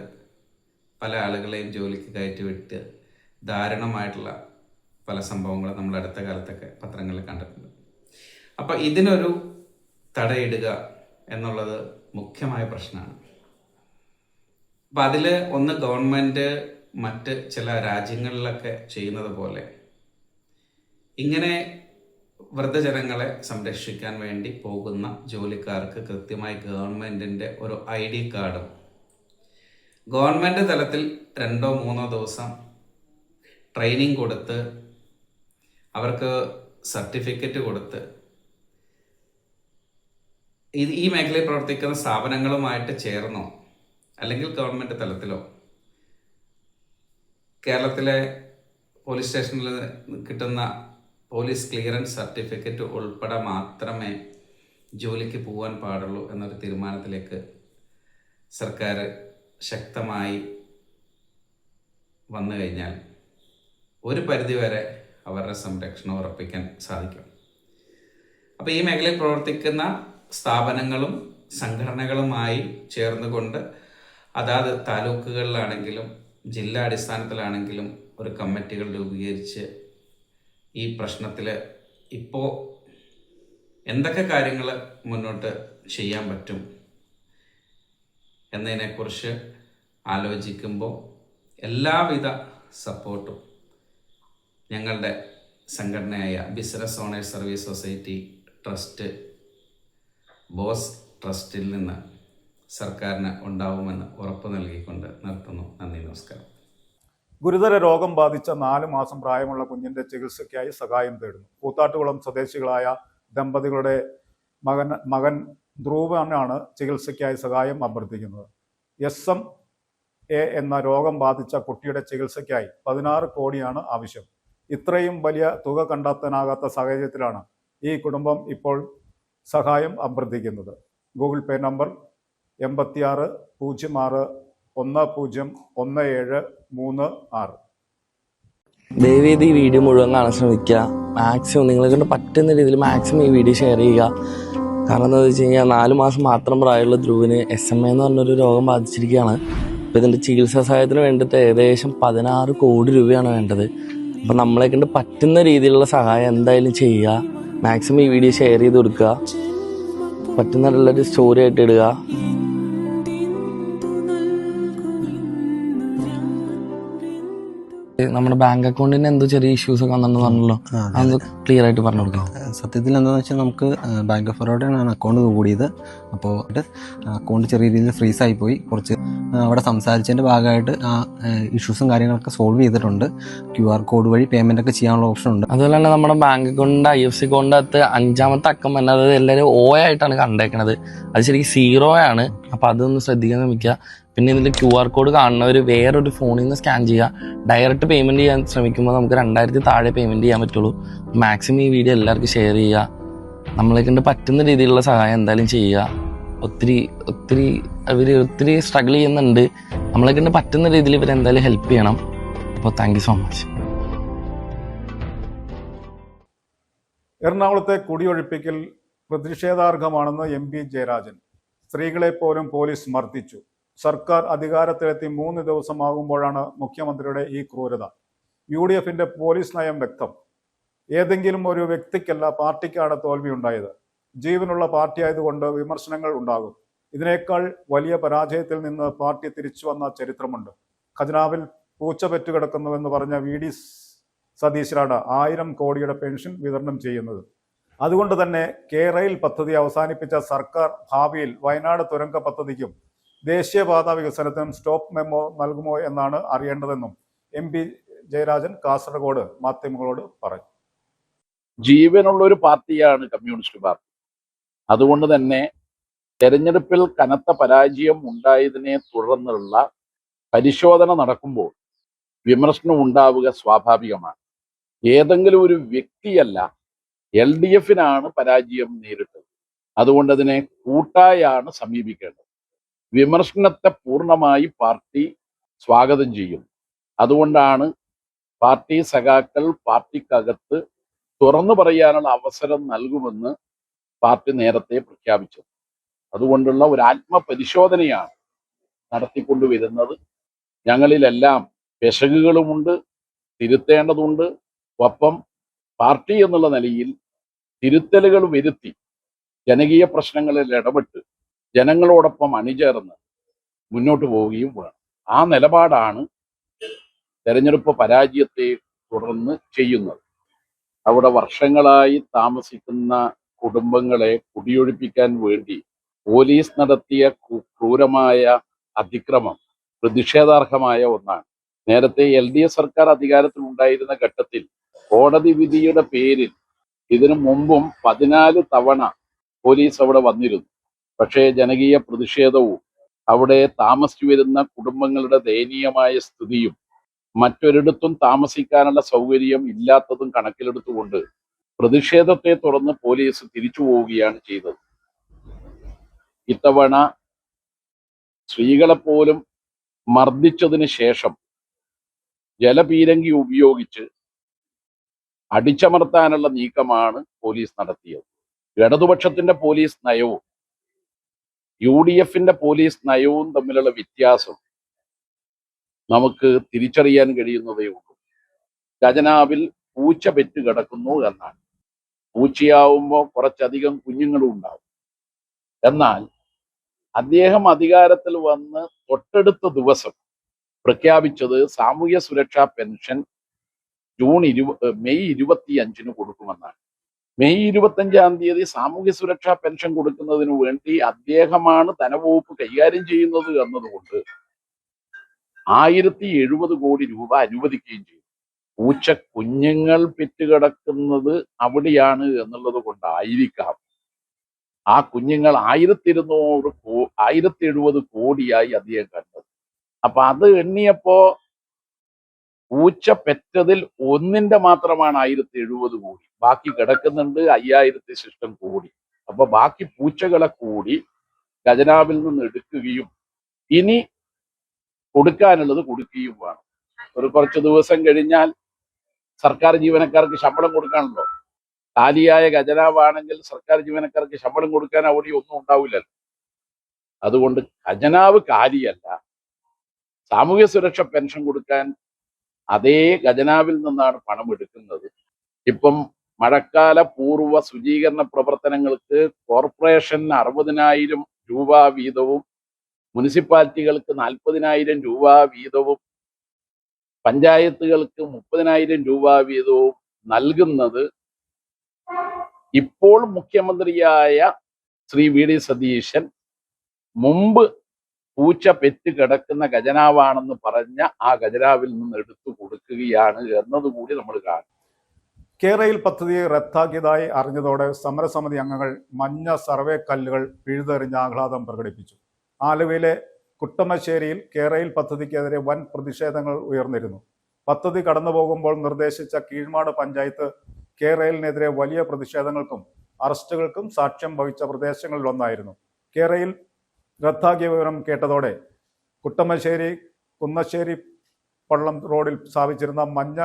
പല ആളുകളെയും ജോലിക്ക് കയറ്റിവിട്ട് ദാരുണമായിട്ടുള്ള പല സംഭവങ്ങളും നമ്മൾ അടുത്ത കാലത്തൊക്കെ പത്രങ്ങളിൽ കണ്ടിട്ടുണ്ട്. അപ്പോൾ ഇതിനൊരു തടയിടുക എന്നുള്ളത് മുഖ്യമായ പ്രശ്നമാണ്. അപ്പം അതിൽ ഒന്ന്, ഗവൺമെൻറ് മറ്റ് ചില രാജ്യങ്ങളിലൊക്കെ ചെയ്യുന്നത് പോലെ ഇങ്ങനെ വൃദ്ധജനങ്ങളെ സംരക്ഷിക്കാൻ വേണ്ടി പോകുന്ന ജോലിക്കാർക്ക് കൃത്യമായി ഗവൺമെൻറ്റിൻ്റെ ഒരു ID കാർഡും ഗവൺമെൻറ് തലത്തിൽ 2-3 ദിവസം ട്രെയിനിങ് കൊടുത്ത് അവർക്ക് സർട്ടിഫിക്കറ്റ് കൊടുത്ത് ഈ മേഖലയിൽ പ്രവർത്തിക്കുന്ന സ്ഥാപനങ്ങളുമായിട്ട് ചേർന്നോ അല്ലെങ്കിൽ ഗവൺമെൻറ് തലത്തിലോ കേരളത്തിലെ പോലീസ് സ്റ്റേഷനിൽ കിട്ടുന്ന പോലീസ് ക്ലിയറൻസ് സർട്ടിഫിക്കറ്റ് ഉൾപ്പെടെ മാത്രമേ ജോലിക്ക് പോകാൻ പാടുള്ളൂ എന്നൊരു തീരുമാനത്തിലേക്ക് സർക്കാർ ശക്തമായി വന്നു കഴിഞ്ഞാൽ ഒരു പരിധിവരെ അവരുടെ സംരക്ഷണം ഉറപ്പിക്കാൻ സാധിക്കും. അപ്പോൾ ഈ മേഖലയിൽ പ്രവർത്തിക്കുന്ന സ്ഥാപനങ്ങളും സംഘടനകളുമായി ചേർന്നുകൊണ്ട് അതാത് താലൂക്കുകളിലാണെങ്കിലും ജില്ലാ അടിസ്ഥാനത്തിലാണെങ്കിലും ഒരു കമ്മിറ്റികൾ രൂപീകരിച്ച് ഈ പ്രശ്നത്തിൽ ഇപ്പോൾ എന്തൊക്കെ കാര്യങ്ങൾ മുന്നോട്ട് ചെയ്യാൻ പറ്റും എന്നതിനെക്കുറിച്ച് ആലോചിക്കുമ്പോൾ എല്ലാവിധ സപ്പോർട്ടും ഞങ്ങളുടെ സംഘടനയായ business owners service society trust BOSS ട്രസ്റ്റിൽ നിന്ന് സർക്കാരിന് ഉണ്ടാവുമെന്ന് ഉറപ്പ് നൽകിക്കൊണ്ട് നിർത്തുന്നു. നന്ദി, നമസ്കാരം. ഗുരുതര രോഗം ബാധിച്ച 4 മാസം പ്രായമുള്ള കുഞ്ഞിന്റെ ചികിത്സയ്ക്കായി സഹായം തേടുന്നു. കൂത്താട്ടുകുളം സ്വദേശികളായ ദമ്പതികളുടെ മകൻ ധ്രുവനാണ് ചികിത്സയ്ക്കായി സഹായം അഭ്യർത്ഥിക്കുന്നത്. SMA എന്ന രോഗം ബാധിച്ച കുട്ടിയുടെ ചികിത്സയ്ക്കായി 16 കോടിയാണ് ആവശ്യം. ഇത്രയും വലിയ തുക കണ്ടെത്താനാകാത്ത സാഹചര്യത്തിലാണ് ഈ കുടുംബം ഇപ്പോൾ സഹായം അഭ്യർത്ഥിക്കുന്നത്. Google Pay number 8606101736. ദയവേദി ഈ വീഡിയോ മുഴുവൻ കാണാൻ ശ്രമിക്കുക. മാക്സിമം നിങ്ങളെ കൊണ്ട് പറ്റുന്ന രീതിയിൽ മാക്സിമം ഈ വീഡിയോ ഷെയർ ചെയ്യുക. കാരണം എന്താണെന്ന് വെച്ച് കഴിഞ്ഞാൽ 4 മാസം മാത്രം പ്രായമുള്ള ധ്രുവിന് SMA എന്ന് പറഞ്ഞൊരു രോഗം ബാധിച്ചിരിക്കുകയാണ്. അപ്പോൾ ഇതിൻ്റെ ചികിത്സാ സഹായത്തിന് വേണ്ടിയിട്ട് ഏകദേശം 16 കോടി രൂപയാണ് വേണ്ടത്. അപ്പോൾ നമ്മളെ കൊണ്ട് പറ്റുന്ന രീതിയിലുള്ള സഹായം എന്തായാലും ചെയ്യുക. മാക്സിമം ഈ വീഡിയോ ഷെയർ ചെയ്ത് കൊടുക്കുക. പറ്റുന്നവരെല്ലാവരും സ്റ്റോറി ആയിട്ട് ഇടുക. നമ്മുടെ ബാങ്ക് അക്കൗണ്ടിന് എന്തോ ചെറിയ ഇഷ്യൂസ് ഒക്കെ വന്നിട്ടുണ്ടെന്ന് പറഞ്ഞല്ലോ, അത് ക്ലിയർ ആയിട്ട് പറഞ്ഞു കൊടുക്കാം. സത്യത്തിൽ എന്താണെന്ന് വെച്ചാൽ നമുക്ക് ബാങ്ക് ഓഫ് ബറോഡയാണ് അക്കൗണ്ട് കൂടിയത്. അപ്പോൾ അക്കൗണ്ട് ചെറിയ രീതിയിൽ ഫ്രീസ് ആയിപ്പോയി. കുറച്ച് അവിടെ സംസാരിച്ചതിൻ്റെ ഭാഗമായിട്ട് ആ ഇഷ്യൂസും കാര്യങ്ങളൊക്കെ സോൾവ് ചെയ്തിട്ടുണ്ട്. QR കോഡ് വഴി പേയ്മെൻ്റ് ഒക്കെ ചെയ്യാനുള്ള ഓപ്ഷൻ ഉണ്ട്. അതുപോലെ തന്നെ നമ്മുടെ ബാങ്ക് അക്കൗണ്ടിൻ്റെ IFSC അക്കൗണ്ടിനകത്ത് 5ാമത്തെ അക്കം തന്നെ, അതായത് എല്ലാവരും O ആയിട്ടാണ് കണ്ടേക്കണത്. അത് ശരിക്കും 0 ആണ്. അപ്പോൾ അതൊന്ന് ശ്രദ്ധിക്കാൻ ശ്രമിക്കുക. പിന്നെ ഇതിൻ്റെ QR കോഡ് കാണുന്നവർ വേറൊരു ഫോണിൽ നിന്ന് സ്കാൻ ചെയ്യുക. ഡയറക്റ്റ് പേയ്മെൻറ്റ് ചെയ്യാൻ ശ്രമിക്കുമ്പോൾ നമുക്ക് 2000 താഴെ പേയ്മെൻറ്റ് ചെയ്യാൻ പറ്റുള്ളൂ. മാക്സിമം ഈ വീഡിയോ എല്ലാവർക്കും ഷെയർ ചെയ്യുക. നമ്മളെ കൊണ്ട് പറ്റുന്ന രീതിയിലുള്ള സഹായം എന്തായാലും ചെയ്യുക. ഒത്തിരി സ്ട്രഗിൾ ചെയ്യുന്നുണ്ട്. നമ്മളെ കൊണ്ട് പറ്റുന്ന രീതിയിൽ ഇവരെന്തായാലും ഹെൽപ്പ് ചെയ്യണം. അപ്പോൾ താങ്ക് യു സോ മച്ച്. എറണാകുളത്തെ കുടിയൊഴിപ്പിക്കൽ പ്രതിഷേധാർഹമാണെന്ന് MP ജയരാജൻ. സ്ത്രീകളെ പോലും പോലീസ് മർദ്ദിച്ചു. സർക്കാർ അധികാരത്തിലെത്തി 3 ദിവസമാകുമ്പോഴാണ് മുഖ്യമന്ത്രിയുടെ ഈ ക്രൂരത. UDFന്റെ പോലീസ് നയം വ്യക്തം. ഏതെങ്കിലും ഒരു വ്യക്തിക്കല്ല, പാർട്ടിക്കാണ് തോൽവി ഉണ്ടായത്. ജീവനുള്ള പാർട്ടിയായതുകൊണ്ട് വിമർശനങ്ങൾ ഉണ്ടാകും. ഇതിനേക്കാൾ വലിയ പരാജയത്തിൽ നിന്ന് പാർട്ടി തിരിച്ചു വന്ന ചരിത്രമുണ്ട്. ഖജനാവിൽ പൂച്ച പെറ്റുകിടക്കുന്നുവെന്ന് പറഞ്ഞ VD സതീശനാണ് 1000 കോടിയുടെ പെൻഷൻ വിതരണം ചെയ്യുന്നത്. അതുകൊണ്ട് തന്നെ K-റെയിൽ പദ്ധതി അവസാനിപ്പിച്ച സർക്കാർ ഭാവിയിൽ വയനാട് തുരങ്ക പദ്ധതിക്കും ദേശീയപാത വികസനത്തിനും സ്റ്റോപ്പ് മെമ്മോ നൽകുമോ എന്നാണ് അറിയേണ്ടതെന്നും MP ജയരാജൻ കാസർഗോഡ് മാധ്യമങ്ങളോട് പറഞ്ഞു. ജീവനുള്ള ഒരു പാർട്ടിയാണ് കമ്മ്യൂണിസ്റ്റ് പാർട്ടി. അതുകൊണ്ട് തന്നെ തെരഞ്ഞെടുപ്പിൽ കനത്ത പരാജയം ഉണ്ടായതിനെ തുടർന്നുള്ള പരിശോധന നടക്കുമ്പോൾ വിമർശനം ഉണ്ടാവുക സ്വാഭാവികമാണ്. ഏതെങ്കിലും ഒരു വ്യക്തിയല്ല, LDFനാണ് പരാജയം നേരിട്ടത്. അതുകൊണ്ട് അതിനെ കൂട്ടായാണ് സമീപിക്കേണ്ടത്. വിമർശനത്തെ പൂർണ്ണമായി പാർട്ടി സ്വാഗതം ചെയ്യുന്നു. അതുകൊണ്ടാണ് പാർട്ടി സഖാക്കൾ പാർട്ടിക്കകത്ത് തുറന്നു പറയാനുള്ള അവസരം നൽകുമെന്ന് പാർട്ടി നേരത്തെ പ്രഖ്യാപിച്ചത്. അതുകൊണ്ടുള്ള ഒരു ആത്മപരിശോധനയാണ് നടത്തിക്കൊണ്ടുവരുന്നത്. ഞങ്ങളിലെല്ലാം പിശകുകളുമുണ്ട്, തിരുത്തേണ്ടതുണ്ട്. ഒപ്പം പാർട്ടി എന്നുള്ള നിലയിൽ തിരുത്തലുകൾ വരുത്തി ജനകീയ പ്രശ്നങ്ങളിൽ ഇടപെട്ട് ജനങ്ങളോടൊപ്പം അണിചേർന്ന് മുന്നോട്ട് പോവുകയും വേണം. ആ നിലപാടാണ് തെരഞ്ഞെടുപ്പ് പരാജയത്തെ തുടർന്ന് ചെയ്യുന്നത്. അവിടെ വർഷങ്ങളായി താമസിക്കുന്ന കുടുംബങ്ങളെ കുടിയൊഴിപ്പിക്കാൻ വേണ്ടി പോലീസ് നടത്തിയ ക്രൂരമായ അതിക്രമം പ്രതിഷേധാർഹമായ ഒന്നാണ്. നേരത്തെ LDF സർക്കാർ അധികാരത്തിലുണ്ടായിരുന്ന ഘട്ടത്തിൽ കോടതി വിധിയുടെ പേരിൽ ഇതിനു മുമ്പും 14 തവണ പോലീസ് അവിടെ വന്നിരുന്നു. പക്ഷേ ജനകീയ പ്രതിഷേധവും അവിടെ താമസിച്ചു വരുന്ന കുടുംബങ്ങളുടെ ദയനീയമായ സ്ഥിതിയും മറ്റൊരിടത്തും താമസിക്കാനുള്ള സൗകര്യം ഇല്ലാത്തതും കണക്കിലെടുത്തുകൊണ്ട് പ്രതിഷേധത്തെ തുടർന്ന് പോലീസ് തിരിച്ചു പോവുകയാണ് ചെയ്തത്. ഇത്തവണ സ്ത്രീകളെപ്പോലും മർദ്ദിച്ചതിന് ശേഷം ജലപീരങ്കി ഉപയോഗിച്ച് അടിച്ചമർത്താനുള്ള നീക്കമാണ് പോലീസ് നടത്തിയത്. ഇടതുപക്ഷത്തിന്റെ പോലീസ് നയവും UDFന്റെ പോലീസ് നയവും തമ്മിലുള്ള വ്യത്യാസം നമുക്ക് തിരിച്ചറിയാൻ കഴിയുന്നതേ ഉള്ളൂ. ഖജനാവിൽ പൂച്ച പെറ്റ് കിടക്കുന്നു എന്നാണ്. പൂച്ചയാവുമ്പോൾ കുറച്ചധികം കുഞ്ഞുങ്ങളും ഉണ്ടാവും. എന്നാൽ അദ്ദേഹം അധികാരത്തിൽ വന്ന് തൊട്ടടുത്ത ദിവസം പ്രഖ്യാപിച്ചത് സാമൂഹ്യ സുരക്ഷാ പെൻഷൻ മെയ് 25 കൊടുക്കുമെന്നാണ്. മെയ് 25 സാമൂഹ്യ സുരക്ഷാ പെൻഷൻ കൊടുക്കുന്നതിന് വേണ്ടി അദ്ദേഹമാണ് ധനവകുപ്പ് കൈകാര്യം ചെയ്യുന്നത് എന്നതുകൊണ്ട് 1070 കോടി രൂപ അനുവദിക്കുകയും ചെയ്തു. പൂച്ച കുഞ്ഞുങ്ങൾ പെറ്റുകിടക്കുന്നത് അവിടെയാണ് എന്നുള്ളത് കൊണ്ടായിരിക്കാം ആ കുഞ്ഞുങ്ങൾ 1070 കോടിയായി അദ്ദേഹം കണ്ടത്. അപ്പൊ അത് എണ്ണിയപ്പോ പൂച്ച പെറ്റതിൽ ഒന്നിന്റെ മാത്രമാണ് 1070 കോടി, ബാക്കി കിടക്കുന്നുണ്ട് 5000 ശിഷ്ടം കോടി. അപ്പൊ ബാക്കി പൂച്ചകളെ കൂടി ഖജനാവിൽ നിന്ന് എടുക്കുകയും ഇനി കൊടുക്കാനുള്ളത് കൊടുക്കുകയും വേണം. കുറച്ച് ദിവസം കഴിഞ്ഞാൽ സർക്കാർ ജീവനക്കാർക്ക് ശമ്പളം കൊടുക്കാണല്ലോ. കാലിയായ ഖജനാവാണെങ്കിൽ സർക്കാർ ജീവനക്കാർക്ക് ശമ്പളം കൊടുക്കാൻ അവിടെ ഒന്നും ഉണ്ടാവില്ലല്ലോ. അതുകൊണ്ട് ഖജനാവ് കാലിയല്ല. സാമൂഹ്യ സുരക്ഷ പെൻഷൻ കൊടുക്കാൻ അതേ ഖജനാവിൽ നിന്നാണ് പണം എടുക്കുന്നത്. ഇപ്പം മഴക്കാല പൂർവ്വ ശുചീകരണ പ്രവർത്തനങ്ങൾക്ക് കോർപ്പറേഷന് 60,000 രൂപ വീതവും മുനിസിപ്പാലിറ്റികൾക്ക് 40,000 രൂപ വീതവും പഞ്ചായത്തുകൾക്ക് 30,000 രൂപ വീതവും നൽകുന്നത് ഇപ്പോൾ മുഖ്യമന്ത്രിയായ ശ്രീ VD സതീശൻ മുമ്പ് പൂച്ച പെറ്റ് കിടക്കുന്ന ഖജനാവാണെന്ന് പറഞ്ഞ ആ ഖജനാവിൽ നിന്ന് എടുത്തു കൊടുക്കുകയാണ് എന്നതുകൂടി നമ്മൾ കാണും. കേരയിൽ പദ്ധതി റദ്ദാക്കിയതായി അറിഞ്ഞതോടെ സമരസമിതി അംഗങ്ങൾ മഞ്ഞ സർവേ കല്ലുകൾ പിഴുതെറിഞ്ഞ ആഹ്ലാദം പ്രകടിപ്പിച്ചു. ആലുവയിലെ കുട്ടമശ്ശേരിയിൽ കേരയിൽ പദ്ധതിക്കെതിരെ വൻ പ്രതിഷേധങ്ങൾ ഉയർന്നിരുന്നു. പദ്ധതി കടന്നുപോകുമ്പോൾ നിർദ്ദേശിച്ച കീഴ്മാട് പഞ്ചായത്ത് കേരളിനെതിരെ വലിയ പ്രതിഷേധങ്ങൾക്കും അറസ്റ്റുകൾക്കും സാക്ഷ്യം വഹിച്ച പ്രദേശങ്ങളിലൊന്നായിരുന്നു. കേരയിൽ റദ്ദാക്കിയ വിവരം കേട്ടതോടെ കുട്ടമശ്ശേരി കുന്നശ്ശേരി പള്ളം റോഡിൽ സ്ഥാപിച്ചിരുന്ന മഞ്ഞ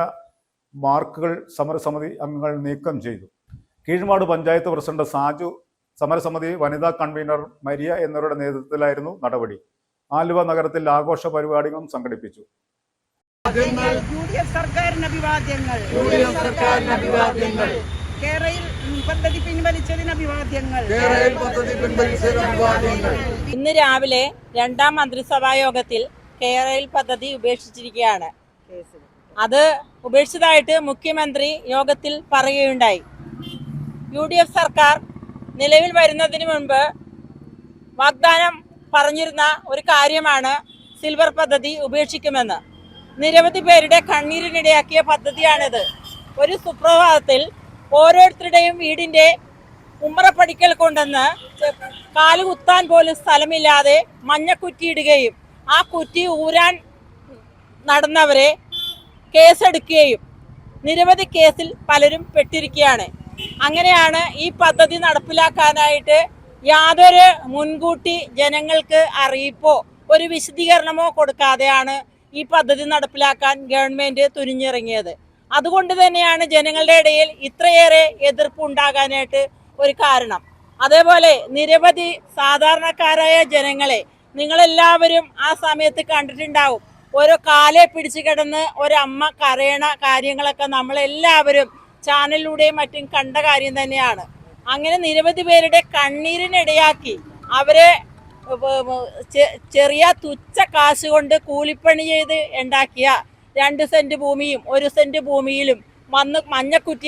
മാർക്കുകൾ സമരസമിതി അംഗങ്ങൾ നീക്കം ചെയ്തു. കീഴ്മാട് പഞ്ചായത്ത് പ്രസിഡന്റ് സാജു, സമരസമിതി വനിതാ കൺവീനർ മരിയ എന്നിവരുടെ നേതൃത്വത്തിലായിരുന്നു നടപടി. ആലുവ നഗരത്തിൽ ആഘോഷ പരിപാടികളും സംഘടിപ്പിച്ചു. സർക്കാരിന് അഭിവാദ്യങ്ങൾ. കേരയിൽ പദ്ധതി പിൻവലിച്ചതിന് അഭിവാദ്യങ്ങൾ. ഇന്ന് രാവിലെ 2ാം മന്ത്രിസഭാ യോഗത്തിൽ കേരയിൽ പദ്ധതി ഉപേക്ഷിച്ചിരിക്കുകയാണ്. അത് ഉപേക്ഷിച്ചതായിട്ട് മുഖ്യമന്ത്രി യോഗത്തിൽ പറയുകയുണ്ടായി. UDF സർക്കാർ നിലവിൽ വരുന്നതിന് മുൻപ് വാഗ്ദാനം പറഞ്ഞിരുന്ന ഒരു കാര്യമാണ് സിൽവർ പദ്ധതി ഉപേക്ഷിക്കുമെന്ന്. നിരവധി പേരുടെ കണ്ണീരിനിടയാക്കിയ പദ്ധതിയാണിത്. ഒരു സുപ്രഭാതത്തിൽ ഓരോരുത്തരുടെയും വീടിന്റെ ഉമ്മറപ്പടിക്കൽ കൊണ്ടെന്ന് കാലുകുത്താൻ പോലും സ്ഥലമില്ലാതെ മഞ്ഞക്കുറ്റിയിടുകയും ആ കുറ്റി ഊരാൻ നടന്നവരെ കേസെടുക്കുകയും നിരവധി കേസിൽ പലരും പെട്ടിരിക്കുകയാണ്. അങ്ങനെയാണ് ഈ പദ്ധതി നടപ്പിലാക്കാനായിട്ട് യാതൊരു മുൻകൂട്ടി ജനങ്ങൾക്ക് അറിയിപ്പോ ഒരു വിശദീകരണമോ കൊടുക്കാതെയാണ് ഈ പദ്ധതി നടപ്പിലാക്കാൻ ഗവൺമെന്റ് തുനിഞ്ഞിറങ്ങിയത്. അതുകൊണ്ട് തന്നെയാണ് ജനങ്ങളുടെ ഇടയിൽ ഇത്രയേറെ എതിർപ്പ് ഉണ്ടാകാനായിട്ട് ഒരു കാരണം. അതേപോലെ നിരവധി സാധാരണക്കാരായ ജനങ്ങളെ നിങ്ങളെല്ലാവരും ആ സമയത്ത് കണ്ടിട്ടുണ്ടാവും. ഓരോ കാലെ പിടിച്ചു കിടന്ന് ഒരമ്മ കരയണ കാര്യങ്ങളൊക്കെ നമ്മളെല്ലാവരും ചാനലിലൂടെയും മറ്റും കണ്ട കാര്യം തന്നെയാണ്. അങ്ങനെ നിരവധി പേരുടെ കണ്ണീരിനിടയാക്കി അവരെ ചെറിയ തുച്ഛ കാശ് കൊണ്ട് കൂലിപ്പണി ചെയ്ത് ഉണ്ടാക്കിയ 2 സെന്റ് ഭൂമിയും 1 സെന്റ് ഭൂമിയിലും വന്ന് മഞ്ഞക്കുറ്റി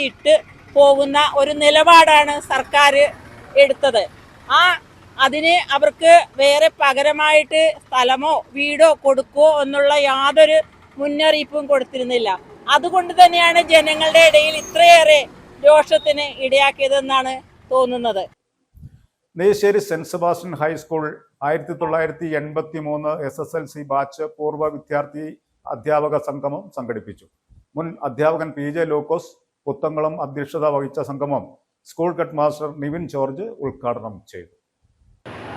ഇട്ട് പോകുന്ന ഒരു നിലപാടാണ് സർക്കാർ എടുത്തത്. അതിന് അവർക്ക് വേറെ പകരമായിട്ട് സ്ഥലമോ വീടോ കൊടുക്കുമോ എന്നുള്ള യാതൊരു മുന്നറിയിപ്പും കൊടുത്തിരുന്നില്ല. അതുകൊണ്ട് തന്നെയാണ് ജനങ്ങളുടെ ഇടയിൽ ഇത്രയേറെ രോഷത്തിന് ഇടയാക്കിയതെന്നാണ് തോന്നുന്നത്. Neyyassery saint Sebastian high school 1983 SSLC batch പൂർവ്വ വിദ്യാർത്ഥി അധ്യാപക സംഗമം സംഘടിപ്പിച്ചു. മുൻ അധ്യാപകൻ PJ ലൂക്കോസ് പുത്തംകുളം അധ്യക്ഷത വഹിച്ച സംഗമം school head master Nivin George ഉദ്ഘാടനം ചെയ്തു.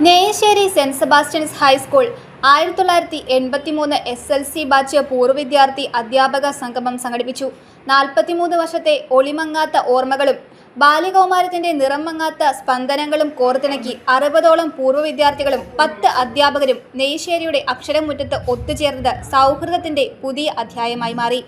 Neyyassery saint Sebastian's high school 1983 SLC batch പൂർവ്വ വിദ്യാർത്ഥി അധ്യാപക സംഗമം സംഘടിപ്പിച്ചു. 43 വർഷത്തെ ഒളിമങ്ങാത്ത ഓർമ്മകളും ബാല്യകൗമാരത്തിന്റെ നിറം മങ്ങാത്ത സ്പന്ദനങ്ങളും കോർത്തിണക്കി 60ഓളം പൂർവ്വ വിദ്യാർത്ഥികളും 10 അധ്യാപകരും നെയ്ശ്ശേരിയുടെ അക്ഷരമുറ്റത്ത് ഒത്തുചേർന്നത് സൗഹൃദത്തിന്റെ പുതിയ അധ്യായമായി മാറി.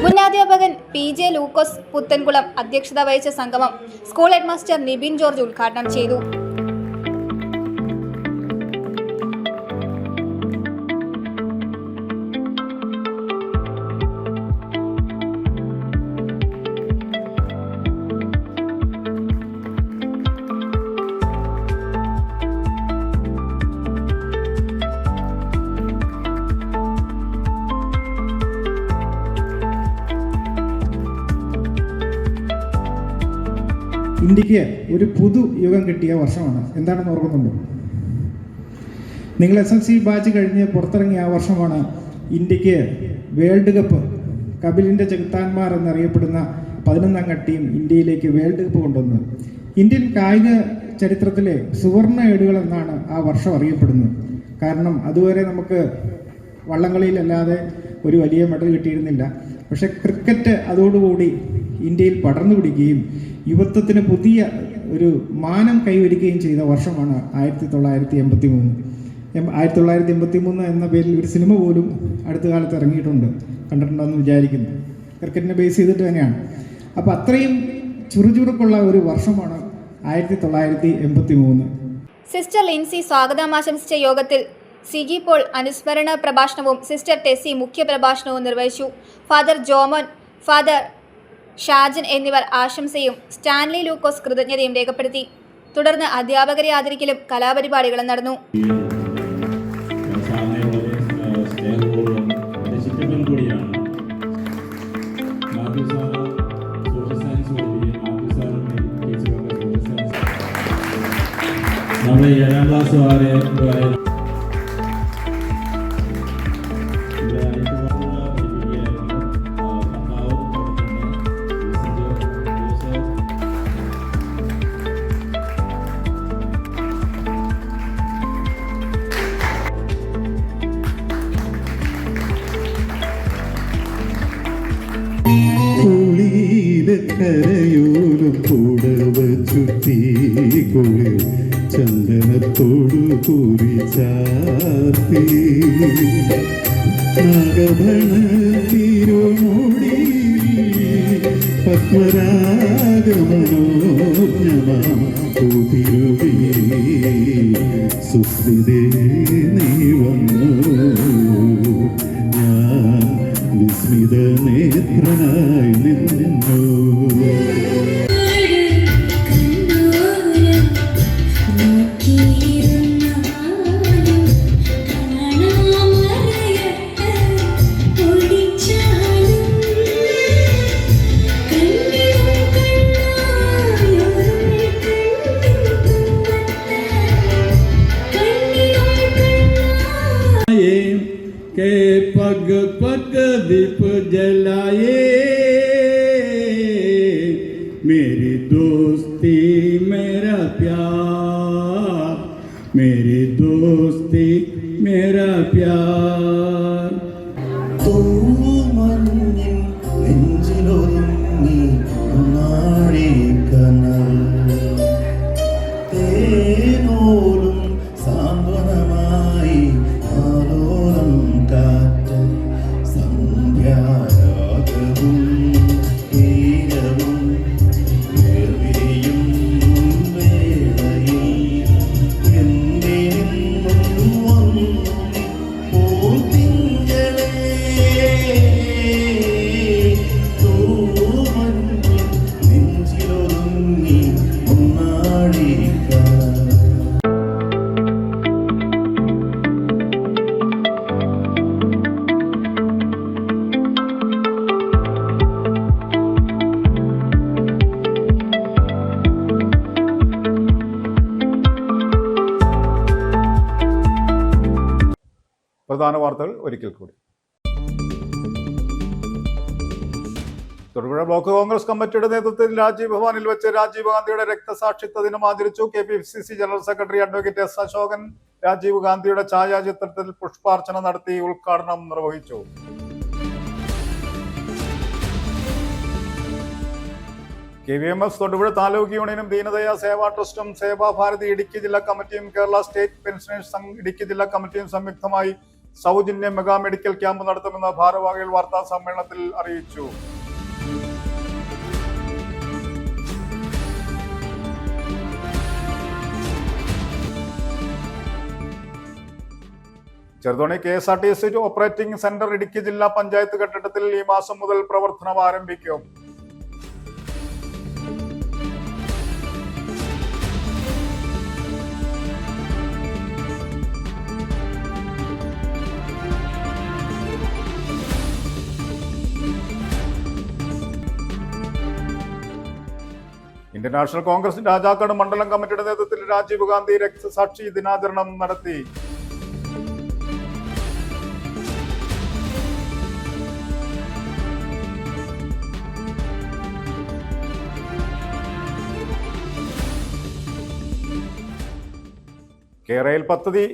മുന്നാധ്യാപകൻ PJ ലൂക്കോസ് പുത്തൻകുളം അധ്യക്ഷത വഹിച്ച സംഗമം school head master Nibin George ഉദ്ഘാടനം ചെയ്തു. ഇന്ത്യക്ക് ഒരു പുതുയുഗം കിട്ടിയ വർഷമാണ്. എന്താണെന്ന് ഓർക്കുന്നുണ്ടോ? നിങ്ങൾ SLC ബാച്ച് കഴിഞ്ഞ് പുറത്തിറങ്ങിയ ആ വർഷമാണ് ഇന്ത്യക്ക് വേൾഡ് കപ്പ്, കപിലിൻ്റെ ചെകുത്താന്മാർ എന്നറിയപ്പെടുന്ന 11 ടീം ഇന്ത്യയിലേക്ക് വേൾഡ് കപ്പ് കൊണ്ടുവന്നത്. ഇന്ത്യൻ കായിക ചരിത്രത്തിലെ സുവർണ ഏടുകൾ എന്നാണ് ആ വർഷം അറിയപ്പെടുന്നത്. കാരണം അതുവരെ നമുക്ക് വള്ളംകളിയിലല്ലാതെ ഒരു വലിയ മെഡൽ കിട്ടിയിരുന്നില്ല. പക്ഷെ ക്രിക്കറ്റ് അതോടുകൂടി ഇന്ത്യയിൽ പടർന്നു പിടിക്കുകയും യുവത്വത്തിന് പുതിയ ഒരു മാനം കൈവരിക്കുകയും ചെയ്ത വർഷമാണ് 1983. 1983 എന്ന പേരിൽ ഒരു സിനിമ പോലും അടുത്ത കാലത്ത് ഇറങ്ങിയിട്ടുണ്ട്. കണ്ടിട്ടുണ്ടെന്ന് വിചാരിക്കുന്നു. ക്രിക്കറ്റിനെ ബേസ് ചെയ്തിട്ട് തന്നെയാണ്. അപ്പോൾ അത്രയും ചുറുചുറുക്കുള്ള ഒരു വർഷമാണ് 1983. സിസ്റ്റർ ലിൻസി സ്വാഗതം ആശംസിച്ച യോഗത്തിൽ സിഗി പോൾ അനുസ്മരണ പ്രഭാഷണവും സിസ്റ്റർ ടെസി മുഖ്യ പ്രഭാഷണവും നിർവഹിച്ചു. ഫാദർ ജോമോൻ, ഫാദർ ഷാജൻ എന്നിവർ ആശംസയും സ്റ്റാൻലി ലൂക്കോസ് കൃതജ്ഞതയും രേഖപ്പെടുത്തി. തുടർന്ന് അധ്യാപകരെ ആദരിക്കലും കലാപരിപാടികളും നടന്നു. നമ്മുടെ 7ാം ക്ലാസ് വരെ കരയോലും കൂടവ ചുറ്റി കുളിർ ചന്ദനത്തോടു കൂറി ചാത്തി നാഗഭണ തിരുമൂടി പത്മരാഗമനോജ്ഞമാം പൂതിരുവി സുസ്മിതേ നീ വന്നു ഞാൻ വിസ്മിത നേത്രനായി നിന്നു. के पग पग दीप जलाए मेरी दोस्ती मेरा प्यार मेरी दोस्ती मेरा प्यार तू മഞ്ഞിൻ നെഞ്ചിലൊതുങ്ങി നാടി കനൽ തേനോലും സാന്ത്വനമായി ആലോലം കാറ്റ് പ്രധാന വാർത്തകൾ ഒരിക്കൽ കൂടി. തൊടുപുഴ ബ്ലോക്ക് കോൺഗ്രസ് കമ്മിറ്റിയുടെ നേതൃത്വത്തിൽ രാജീവ് ഭവനിൽ വെച്ച് രാജീവ് ഗാന്ധിയുടെ രക്തസാക്ഷിത്വ ദിനം ആചരിച്ചു. KPCC general secretary advocate S. Ashokan Rajiv ഗാന്ധിയുടെ ഛായാചിത്രത്തിൽ പുഷ്പാർച്ചന നടത്തി ഉദ്ഘാടനം നിർവഹിച്ചു. KVMS തൊടുപുഴ താലൂക്ക് യൂണിയനും ദീനദയാ സേവാ ട്രസ്റ്റും സേവാഭാരതി ഇടുക്കി ജില്ലാ കമ്മിറ്റിയും കേരള സ്റ്റേറ്റ് പെൻഷനേഴ്സ് സംഘ് ഇടുക്കി ജില്ലാ കമ്മിറ്റിയും സംയുക്തമായി സൗജന്യ മെഗാ മെഡിക്കൽ ക്യാമ്പ് നടത്തുമെന്ന് ഭാരവാഹികൾ വാർത്താ സമ്മേളനത്തിൽ അറിയിച്ചു. Cheruthoni KSRTC operating centre Idukki ജില്ലാ പഞ്ചായത്ത് കെട്ടിടത്തിൽ ഈ മാസം മുതൽ പ്രവർത്തനം ആരംഭിക്കും. ഇന്ത്യൻ നാഷണൽ കോൺഗ്രസ് രാജാക്കാട് മണ്ഡലം കമ്മിറ്റിയുടെ നേതൃത്വത്തിൽ രാജീവ് ഗാന്ധി രക്തസാക്ഷി ദിനാചരണം നടത്തി. കേരയിൽ പദ്ധതി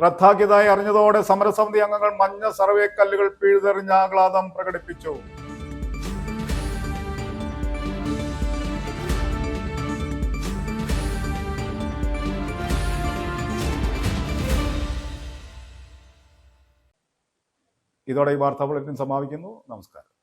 റദ്ദാക്കിയതായി അറിഞ്ഞതോടെ സമരസമിതി അംഗങ്ങൾ മഞ്ഞ സർവേ കല്ലുകൾ പിഴുതെറിഞ്ഞ ആഹ്ലാദം പ്രകടിപ്പിച്ചു. ഇതോടെ ഈ വാർത്താ ബുള്ളറ്റിൻ സമാപിക്കുന്നു. നമസ്കാരം.